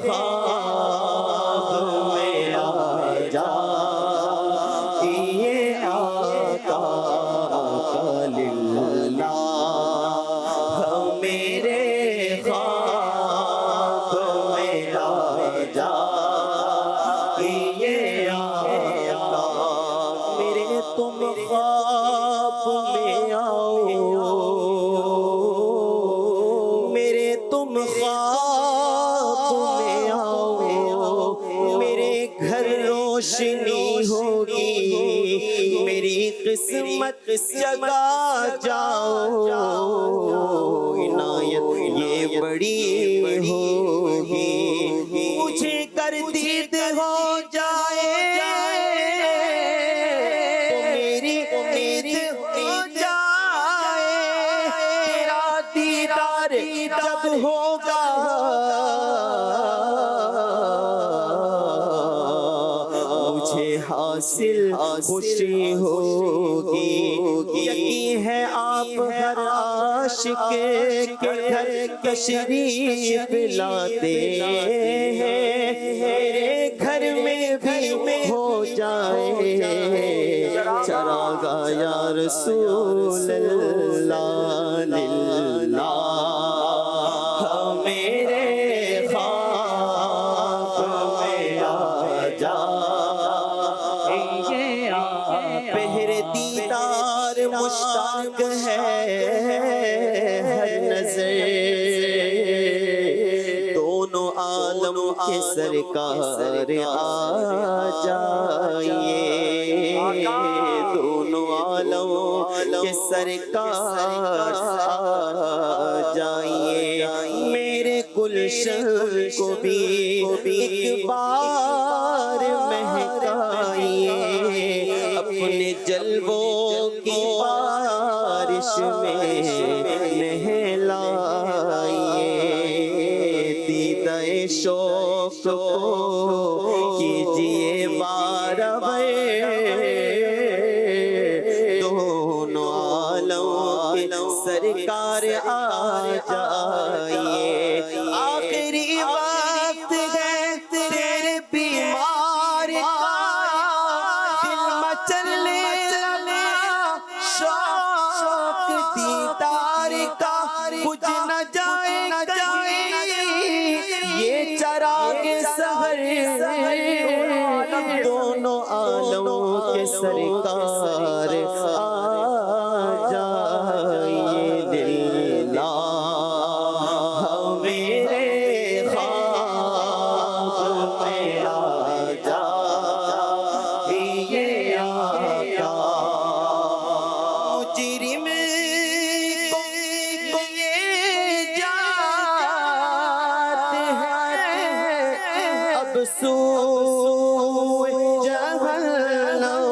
خواب میں آ جا یہ آقا للہ میرے خواب میں آ جا یہ آقا میرے تم خواب میں آؤ میرے تم خواب میں آؤ میرے گھر روشنی ہوگی میری قسمت جگا جاؤ عنایت یہ بڑی ہوگی مجھے گردید ہو جائے تو میری امید ہو جائے تیرا دیدار جب ہوگا مجھے حاصل خوشی ہوگی یقین ہے آپ ہر عاشق کے گھر تشریف لاتے ہیں میرے گھر میں بھی ہو جائے چراغا یا رسول اللہ للہ میرے خواب میں آ جا پہر دیدار مشتاق ہے ہر نظر دونوں عالم کے سرکار آ جائیے دونوں عالم کے سرکار آ جائیے میرے گلشن کو بھی ایک بار مہکائیے اپنے جلووں کی بارش میں نہلائیے دیدہ شوق کو کیجئے بارابر دونوں عالم کے سرکار آ جائیے آخری وقت ہے تیرے بیمار کا دل مچلنے لگا شوق دیدار کا بجھ نہ جائے کہیں یہ چراغ سحر دونوں عالموں کے سرکار آ جائیے للہ میرے خواب میں آ جائیے آقا مجرم کو یہ جات ہے اب سوئے جہنم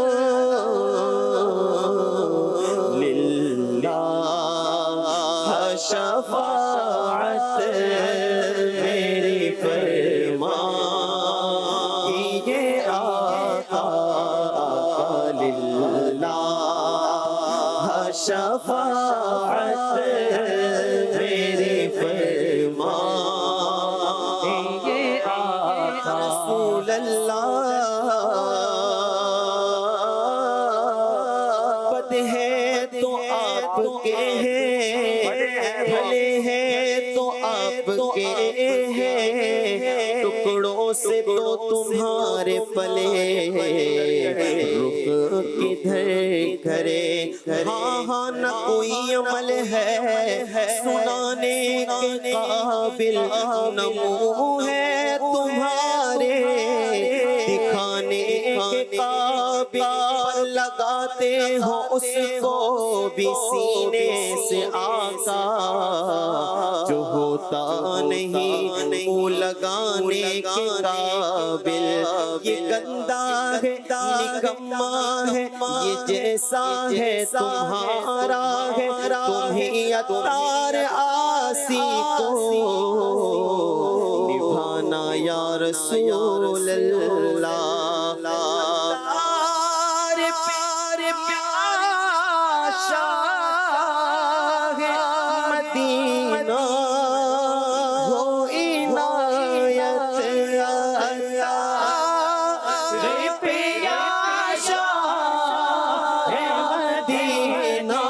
للہ شفاعت میری فرما یہ آقا للہ شفاعت میری فرما یہ آقا رسول اللہ بد ہے تو آپ کے ہیں بھلے ہیں تو آپ کے ہیں ٹکڑوں سے تو تمہارے پلے رخ کدھر کرے ہاں نہ کوئی عمل ہے سنانے کے قابل نہ منہ ہے تمہارے دکھانے کے قابل لگاتے ہو اس کو بھی سینے سے آقا جو ہوتا نہیں وہ لگانے کے قابل یہ گندا ہے نکما ہے یہ جیسا ہے تمہارا ہے تمہیں اتار آسی کو نبھانا یا رسول اللہ پیار پیاشا ہے مدینہ ہو عنایت پیاشا ہے مدینہ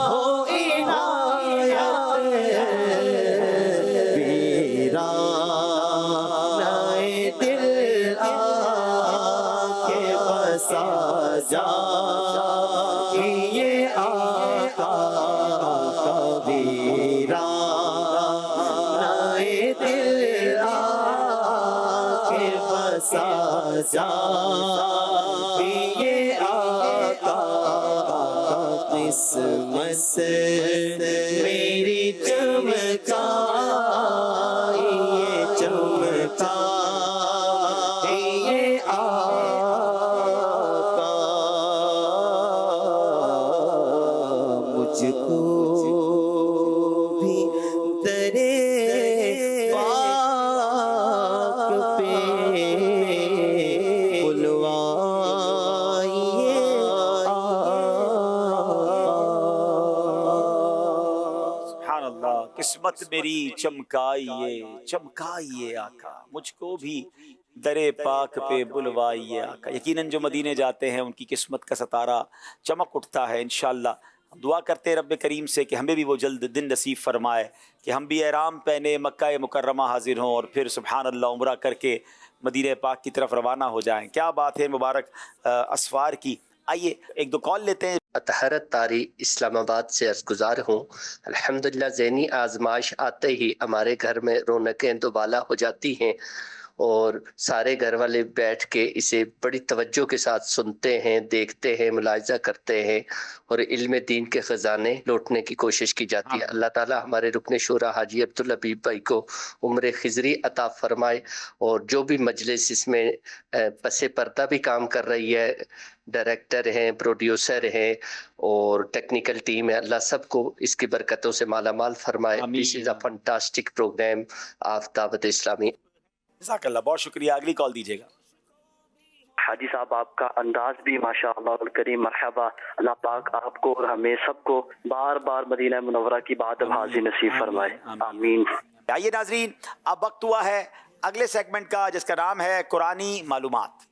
ہو عنایت ویرانہ دل آ کے بسا جا یہ آقا ویرانہ دل آ کے بسا جا یہ آقا قسمت میری چمکا یہ چمکا یہ آقا مجھ کو بھی درے پاک پہ بلوائیے سبحان اللہ قسمت میری چمکائیے چمکائیے آقا مجھ کو بھی درے پاک پہ بلوائیے آقا یقیناً جو مدینے جاتے ہیں ان کی قسمت کا ستارہ چمک اٹھتا ہے انشاءاللہ دعا کرتے ہیں رب کریم سے کہ ہمیں بھی وہ جلد دن نصیب فرمائے کہ ہم بھی احرام پہنے مکہ مکرمہ حاضر ہوں اور پھر سبحان اللہ عمرہ کر کے مدینہ پاک کی طرف روانہ ہو جائیں کیا بات ہے مبارک اسفار کی آئیے ایک دو کال لیتے ہیں طہرت طاری اسلام آباد سے عرض گزار ہوں الحمدللہ ذہنی آزمائش آتے ہی ہمارے گھر میں رونقیں دوبالا ہو جاتی ہیں اور سارے گھر والے بیٹھ کے اسے بڑی توجہ کے ساتھ سنتے ہیں دیکھتے ہیں ملاحظہ کرتے ہیں اور علم دین کے خزانے لوٹنے کی کوشش کی جاتی ہے اللہ تعالی ہمارے رکن شورا حاجی عبدالحبیب بھائی کو عمر خضری عطا فرمائے اور جو بھی مجلس اس میں پس پردہ بھی کام کر رہی ہے ڈائریکٹر ہیں پروڈیوسر ہیں اور ٹیکنیکل ٹیم ہے اللہ سب کو اس کی برکتوں سے مالا مال فرمائے دس از اے فنٹاسٹک پروگرام آف دعوت اسلامی जज़ाकल्लाह, बहुत शुक्रिया। अगली कॉल दीजिएगा। हाजी साहब, आपका अंदाज भी माशाअल्लाह करीम, मरहबा। अल्लाह पाक आपको और हमें सबको बार बार मदीना मुनव्वरा की बात हाज़िर नसीब फरमाए, आमीन। आइए नाजरीन, अब वक्त हुआ है अगले सेगमेंट का, जिसका नाम है कुरानी मालूमात।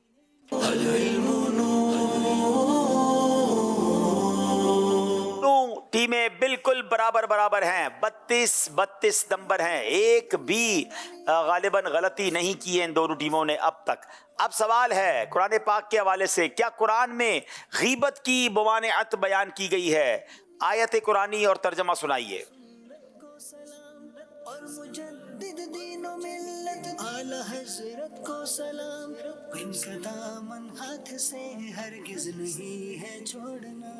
टीमें बिल्कुल बराबर बराबर हैं, 32 नंबर हैं, एक भी गालिबन गलती नहीं की है इन दोनों टीमों ने अब तक। अब सवाल है कुरान पाक के हवाले से, क्या कुरान में गीबत की मुमानिअत बयान की गई है? आयत कुरानी और तर्जमा सुनाइए। और मुजद्दिद दीनो मिल्लत आला हजरत को सलाम, इनका दामन हाथ से हरगिज नहीं है छोड़ना,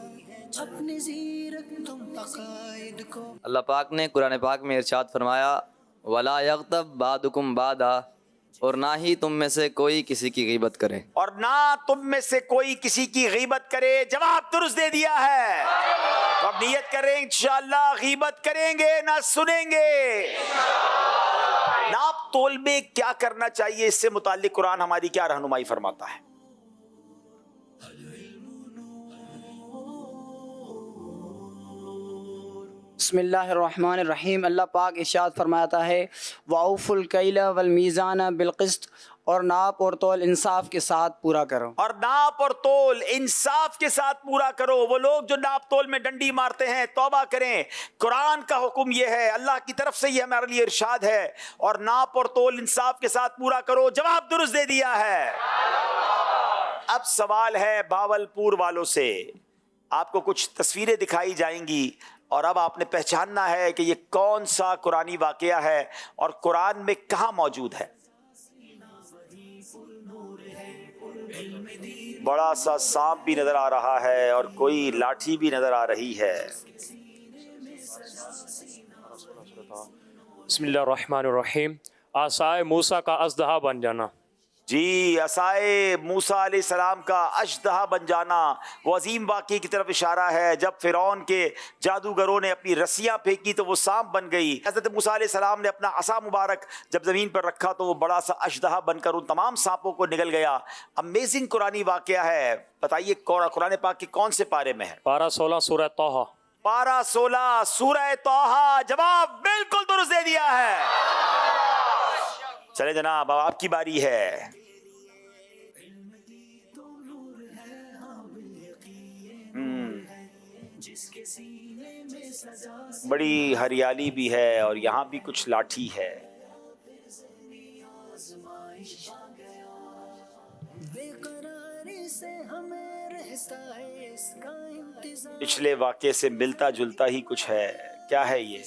अपने ज़ीरक तुम अकायद को। अल्लाह पाक ने कुरान पाक में इरशाद फरमाया, वला यग़्तब बादुकुम बादा, और ना ही तुम में से कोई किसी की गीबत करे। और ना तुम में से कोई किसी की गीबत करे। जवाब दुरुस्त दे दिया है। तो अब नियत करें इंशाअल्लाह गीबत करेंगे ना सुनेंगे। नाप तोल में क्या करना चाहिए, इससे मुताल्लिक कुरान हमारी क्या रहनुमाई फरमाता है? बिस्मिल्लाहिर्रहमानिर्रहीम। अल्लाह पाक इरशाद फरमाता है, वाउफुल कैला वल मीज़ाना बिल क़िस्त, और नाप और तोल इंसाफ के साथ पूरा करो। और नाप और तोल इंसाफ के साथ पूरा करो। वो लोग जो नाप तोल में डंडी मारते हैं, तौबा करें। कुरान का हुक्म ये है, अल्लाह की तरफ से ये हमारे लिए इरशाद है, और नाप और तोल इंसाफ के साथ पूरा करो। जवाब दुरुस्त दे दिया है। अब सवाल है बावलपुर वालों से। आपको कुछ तस्वीरें दिखाई जाएंगी और अब आपने पहचानना है कि ये कौन सा कुरानी वाकया है और कुरान में कहाँ मौजूद है। बड़ा सा सांप भी नजर आ रहा है और कोई लाठी भी नजर आ रही है। बिस्मिल्लाहिर्रहमानिर्रहीम। आसाए मूसा का अजदहा बन जाना। जी, असाए मूसा अलैहिस्सलाम का अजदहा बन जाना वो अजीम वाक़े की तरफ इशारा है। जब फ़िरौन के जादूगरों ने अपनी रस्सियाँ फेंकी तो वो सांप बन गई। हज़रत मूसा अलैहिस्सलाम ने अपना असा मुबारक जब ज़मीन पर रखा तो वो बड़ा सा अजदहा बनकर उन तमाम सांपों को निगल गया। अमेजिंग कुरानी वाक़या है। बताइए कुरान पाक के कौन से पारे में है? पारा 16 सूरह तोहा। पारा 16 सूरह तोहा। जवाब बिल्कुल दुरुस्त दे दिया है। चले जनाब, अब आपकी बारी है। बड़ी हरियाली भी है और यहाँ भी कुछ लाठी है। पिछले वाक़े से मिलता जुलता ही कुछ है। क्या है ये?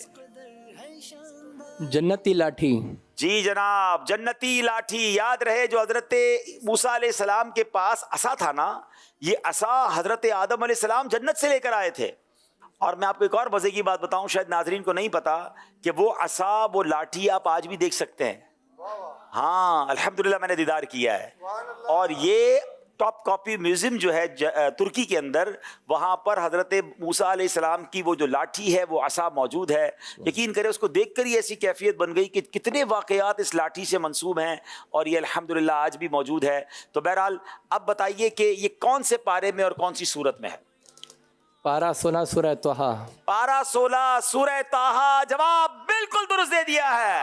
जन्नती लाठी। जी जनाब, जन्नती लाठी। याद रहे जो हजरत मूसा अलैहिस्सलाम के पास असा था ना, ये असा हजरत आदम अलैहिस्सलाम जन्नत से लेकर आए थे। और मैं आपको एक और मज़े की बात बताऊं, शायद नाजरीन को नहीं पता कि वो असा, वो लाठी आप आज भी देख सकते हैं। हाँ, अल्हम्दुलिल्लाह मैंने दीदार किया है। और ये टॉप कॉपी म्यूजियम जो है तुर्की के अंदर, वहाँ पर हज़रत मूसा अलैहिस्सलाम की वो जो लाठी है, वो असा मौजूद है। यकीन करें, उसको देखकर ही ऐसी कैफियत बन गई कि कितने वाक़यात इस लाठी से मंसूब हैं और ये अल्हम्दुलिल्लाह आज भी मौजूद है। तो बहरहाल अब बताइए कि ये कौन से पारे में और कौन सी सूरत में है? पारा 16 सूरह तोहा। पारा 16 सूरह तोहा। जवाब बिल्कुल दुरुस्त दे दिया है।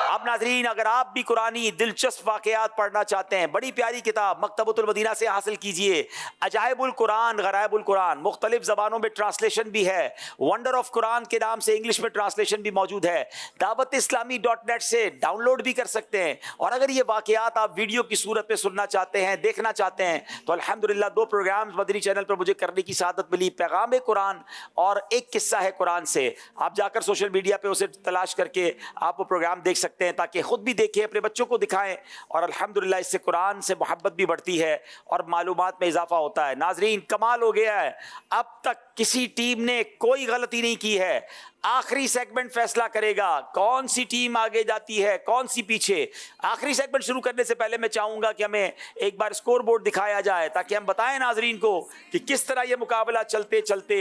अब नाजरीन, अगर आप भी कुरानी दिलचस्प वाक़यात पढ़ना चाहते हैं, बड़ी प्यारी किताब मकतबतुल मदीना से हासिल कीजिए। अजाइबुल कुरान, गराइबुल कुरान, मुख्तलिफ ज़बानों में ट्रांसलेशन भी है। वंडर ऑफ कुरान के नाम से इंग्लिश में ट्रांसलेशन भी मौजूद है। दावत-ए-इस्लामी.net से डाउनलोड भी कर सकते हैं। और अगर ये वाक़यात आप वीडियो की सूरत में सुनना चाहते हैं, देखना चाहते हैं, तो अल्हम्दुलिल्लाह 2 प्रोग्राम मदनी चैनल पर मुझे करने की सादत मिली, पैगाम कुरान और एक किस्सा है कुरान से। आप जाकर सोशल मीडिया पे उसे तलाश करके आप वो प्रोग्राम देख सकते हैं, ताकि खुद भी देखें, अपने बच्चों को दिखाएं। और अल्हम्दुलिल्लाह इससे कुरान से मोहब्बत भी बढ़ती है और मालूमात में इजाफा होता है। नाजरीन, कमाल हो गया है। अब तक किसी टीम ने कोई गलती नहीं की है। आखिरी सेगमेंट फैसला करेगा कौन सी टीम आगे जाती है, कौन सी पीछे। आखिरी सेगमेंट शुरू करने से पहले मैं चाहूंगा कि हमें एक बार स्कोर बोर्ड दिखाया जाए ताकि हम बताएं नाजरीन को कि किस तरह यह मुकाबला चलते चलते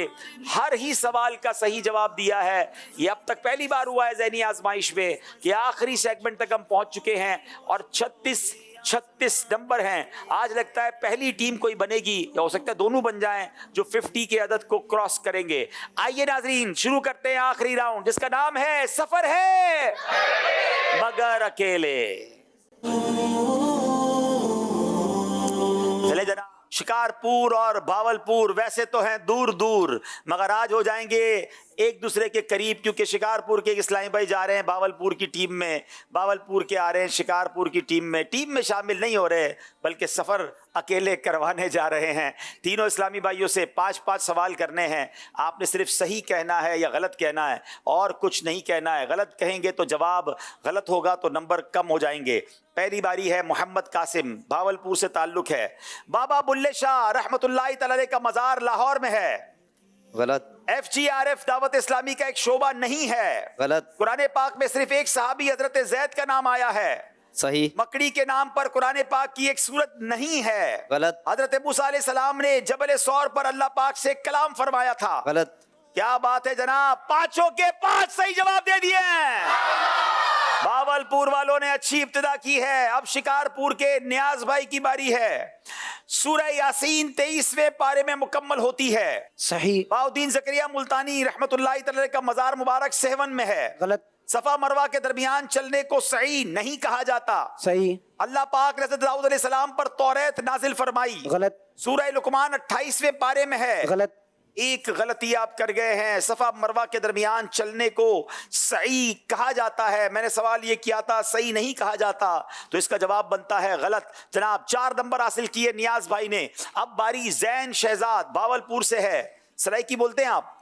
हर ही सवाल का सही जवाब दिया है। यह अब तक पहली बार हुआ है ज़हनी आजमाइश में कि आखिरी सेगमेंट तक हम पहुंच चुके हैं और 36 नंबर हैं। आज लगता है पहली टीम कोई बनेगी, या हो सकता है दोनों बन जाएं जो 50 के अदद को क्रॉस करेंगे। आइए नाजरीन शुरू करते हैं आखिरी राउंड जिसका नाम है सफर है मगर अकेले। चले जनाब, शिकारपुर और भावलपुर वैसे तो हैं दूर दूर मगर आज हो जाएंगे एक दूसरे के करीब, क्योंकि शिकारपुर के इस्लामी भाई जा रहे हैं भावलपुर की टीम में, भावलपुर के आ रहे हैं शिकारपुर की टीम में शामिल नहीं हो रहे बल्कि सफ़र अकेले करवाने जा रहे हैं। तीनों इस्लामी भाइयों से 5-5 सवाल करने हैं। आपने सिर्फ सही कहना है या गलत कहना है और कुछ नहीं कहना है। गलत कहेंगे तो जवाब गलत होगा तो नंबर कम हो जाएंगे। पहली बारी है मोहम्मद कासिम, भावलपुर से ताल्लुक है। बाबा बुल्ले शाह रहमतुल्लाहि तआला अलैह का मज़ार लाहौर में है। गलत। FGRF दावत इस्लामी का एक शोबा नहीं है। गलत। कुरान पाक में सिर्फ एक सहाबी हजरत ज़ैद का नाम आया है। सही। मकड़ी के नाम पर कुरान पाक की एक सूरत नहीं है। गलत। हजरत मूसा अलैहि सलाम ने जबल सौर पर अल्लाह पाक से कलाम फरमाया था। गलत। क्या बात है जनाब, 5 के 5 सही जवाब दे दिए हैं। भावलपुर वालों ने अच्छी इब्तिदा की है। अब शिकारपुर के नियाज भाई की बारी है। सूरह यासीन 23वें पारे में मुकम्मल होती है। सही। बाउद्दीन ज़करिया मुल्तानी रहमतुल्लाहि तआला का मज़ार मुबारक सहवन में है। गलत। सफा मरवा के दरमियान चलने को सही नहीं कहा जाता। सही। अल्लाह पाक ने हज़रत दाऊद अलैहिस्सलाम पर तौरात नाजिल फरमाई। गलत। सूरह लुकमान 28वें पारे में है। गलत। एक गलती आप कर गए हैं। सफा मरवा के दरमियान चलने को सही कहा जाता है। मैंने सवाल ये किया था सही नहीं कहा जाता, तो इसका जवाब बनता है गलत। जनाब 4 नंबर हासिल किए नियाज भाई ने। अब बारी जैन शहजाद भावलपुर से है। सराइकी बोलते हैं आप?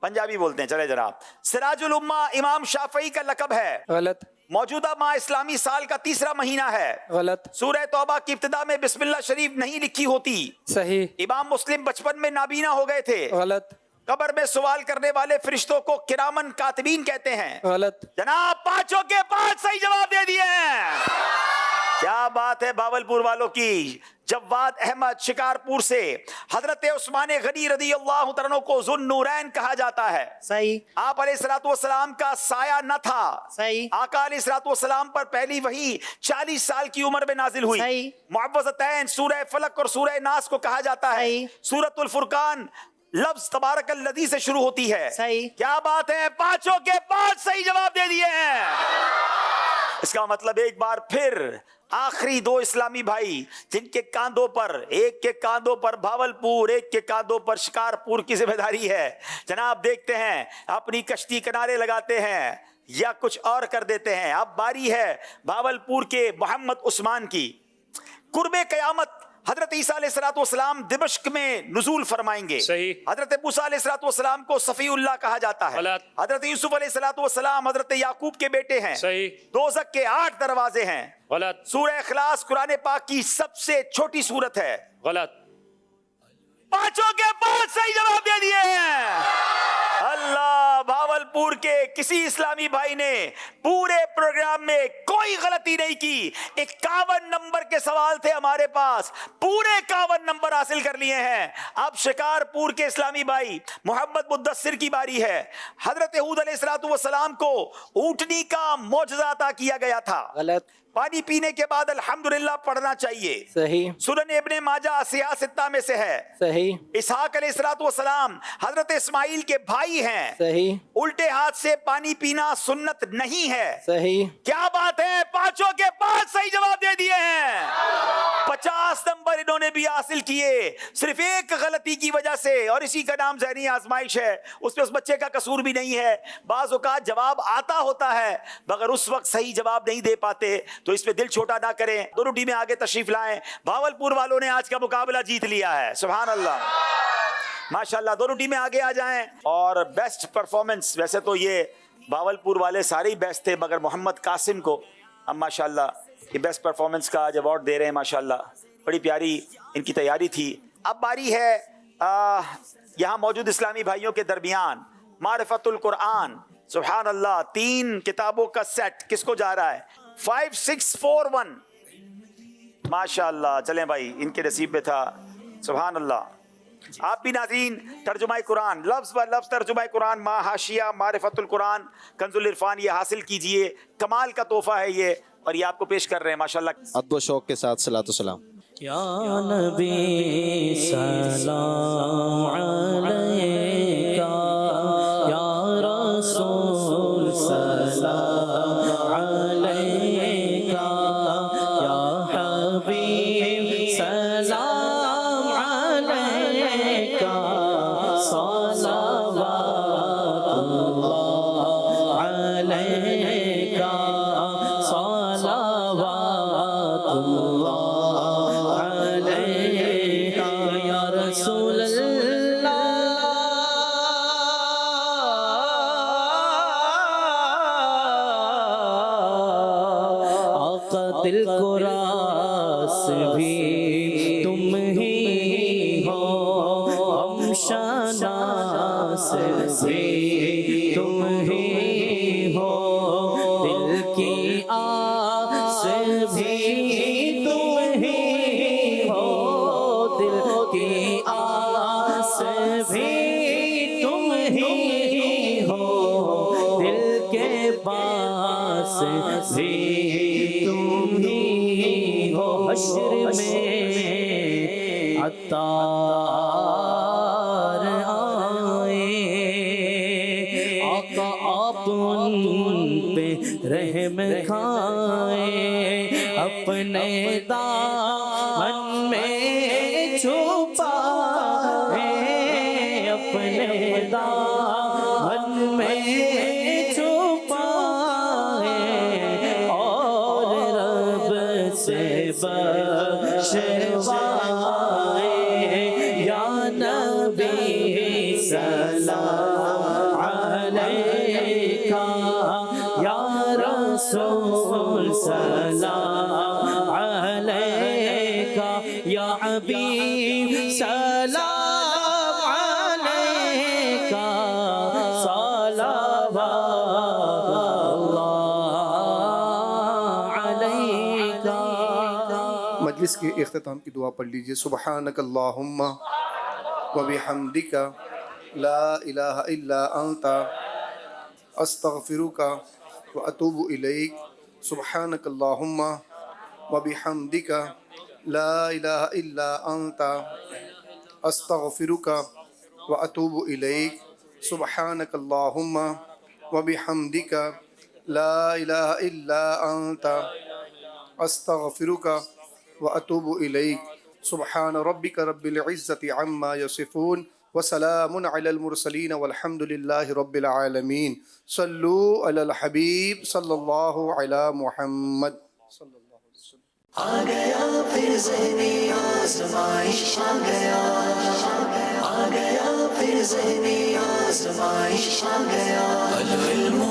पंजाबी बोलते हैं। चले जनाब, सिराजुल उम्मा इमाम शाफई का लकब है। गलत। मौजूदा माह इस्लामी साल का 3रा महीना है। गलत। सूरह तौबा की इब्तिदा में बिस्मिल्लाह शरीफ नहीं लिखी होती। सही। इमाम मुस्लिम बचपन में नाबीना हो गए थे। गलत। कब्र में सवाल करने वाले फरिश्तों को किरामन कातिबीन कहते हैं। गलत। जनाब 5 के 5 सही जवाब दे दिए हैं। क्या बात है भावलपुर वालों की। जवाद अहमद शिकारपुर से। हजरत उस्मान गनी रज़ियल्लाहु तआला अन्हु को ज़ुन्नूरैन कहा जाता है। सही। आप अलैहिस्सलातु वस्सलाम का साया न था। सही। आका अलैहिस्सलातु वस्सलाम पर पहली वही 40 साल की उम्र में नाजिल हुई। सही। मुअव्वज़तैन सूरह फलक और सूरह नास को कहा जाता है। सूरतुल फुरकान लफ्ज तबारकल्लज़ी से शुरू होती है। सही। क्या बात है, 5 के 5 सही जवाब दे दिए हैं। इसका मतलब एक बार फिर आखिरी 2 इस्लामी भाई जिनके कांधों पर, एक के कांधों पर भावलपुर, एक के कांधों पर शिकारपुर की जिम्मेदारी है। जनाब देखते हैं अपनी कश्ती किनारे लगाते हैं या कुछ और कर देते हैं। अब बारी है भावलपुर के मोहम्मद उस्मान की। कुर्बे क़यामत हजरत ईसा अलैहिस्सलाम दिमश्क में नुज़ूल फरमाएंगे। सही। हजरत मूसा अलैहिस्सलाम को सफीउल्लाह कहा जाता है। हजरत यूसुफ अलैहिस्सलाम हजरत याकूब के बेटे हैं। सही। दोज़ख के 8 दरवाजे हैं। गलत। सूरह इखलास कुरान पाक की सबसे छोटी सूरत है। गलत। 5 के 5 सही जवाब दे दिए हैं। अल्लाह, भावलपुर के किसी इस्लामी भाई ने पूरे प्रोग्राम में कोई गलती नहीं की। 51 नंबर के सवाल थे हमारे पास, पूरे 51 नंबर हासिल कर लिए हैं। अब शिकारपुर के इस्लामी भाई मोहम्मद मुद्दस्सिर की बारी है। हजरत हूद अलैहिस्सलाम को ऊंटनी का मौजज़ा अता किया गया था। गलत। पानी पीने के बाद अल्हम्दुलिल्लाह पढ़ना चाहिए। सही। सुनन इब्ने माजा सियासत्ता में से है। सही। इसहाक अलैहिस्सलाम हजरत इस्माइल के भाई हैं। सही। उल्टे हाथ से पानी पीना सुन्नत नहीं है। सही। क्या बात है, 5 के 5 सही जवाब दे दिए हैं। 50 नंबर इन्होंने भी हासिल किए सिर्फ एक गलती की वजह से, और इसी का नाम ज़हनी आजमाइश है। उसमें उस बच्चे का कसूर भी नहीं है। बाज़ औक़ात जवाब आता होता है मगर उस वक्त सही जवाब नहीं दे पाते, तो इस पे दिल छोटा ना करें। दोनों टीमें आगे तशरीफ लाएं। भावलपुर वालों ने आज का मुकाबला जीत लिया है। सुभान अल्लाह, माशाल्लाह। दोनों टीमें आगे आ जाएं। और बेस्ट परफॉर्मेंस, वैसे तो ये भावलपुर वाले सारे ही बेस्ट थे मगर मोहम्मद कासिम को हम माशाल्लाह ये बेस्ट परफॉर्मेंस का आज अवार्ड दे रहे हैं। माशाल्लाह बड़ी प्यारी इनकी तैयारी थी। अब बारी है यहाँ मौजूद इस्लामी भाइयों के दरमियान मारिफतुल कुरान, सुभान अल्लाह, 3 किताबों का सेट किसको जा रहा है? 5641, माशाअल्लाह। चलें भाई, इनके नसीब में था, सुभान अल्लाह। आप भी नाज़रीन तर्जुमा कुरान, लफ्ज़ ब लफ्ज़ तर्जुमा कुरान, मा हाशिया मारिफतुल कुरान कंजुल इरफान, ये हासिल कीजिए। कमाल का तोहफा है ये, और ये आपको पेश कर रहे हैं माशाअल्लाह। अदब शौक के साथ सलातो सलाम। या नबी सलाम अलैका, या रसूल सलाम अलैका, या हबीब सलाम अलैका, सलावतुल्लाह अलैका, सलावतुल्लाह अलैका, या रसूल दिल को रास भी तुम ही हो, हम शनास भी तुम ही हो, दिल की आस भी तुम ही हो, दिल की आस भी तुम ही हो, दिल के पास भी तुम ही हो, हश्र में अत्तार आए, आका आप उन पे रहम खाए, अपने दामन में छुपाए, अपने दामन में छुपाए, और रब से बख्शवाए, या नबी सलाम अलैका, या रसूल सलाम अलैका, या हबीब सलाम अलैका, सलावतुल्लाह अलैका। मजलिस के इख्तिताम की दुआ पढ़ लीजिए। सुब्हानकल्लाहुम्मा व बिहम्दिका ला इलाहा इल्ला अंता अस्तगफिरुका व अतूबु इलैक। सुब्हानकल्लाहुम्मा व बिहम्दिका ला इलाहा इल्ला अंता अस्तगफिरुका व अतूबु इलैक। सुब्हानकल्लाहुम्मा व बिहम्दिका ला इलाहा इल्ला अंता अस्तगफिरुका व अतूबु इलैक। सुब्हान रब्बिका रब्बिल इज़्ज़ति अम्मा यसिफून व सलामुन अलल मुरसलीन वल्हम्दुलिल्लाहि रब्बिल आलमीन। सल्लू अलल हबीब सल्लल्लाहु अला मुहम्मद। आ गया फिर ज़हनी आज़माइश, आ गया फिर ज़हनी आज़माइश, आ गया अल इल्मु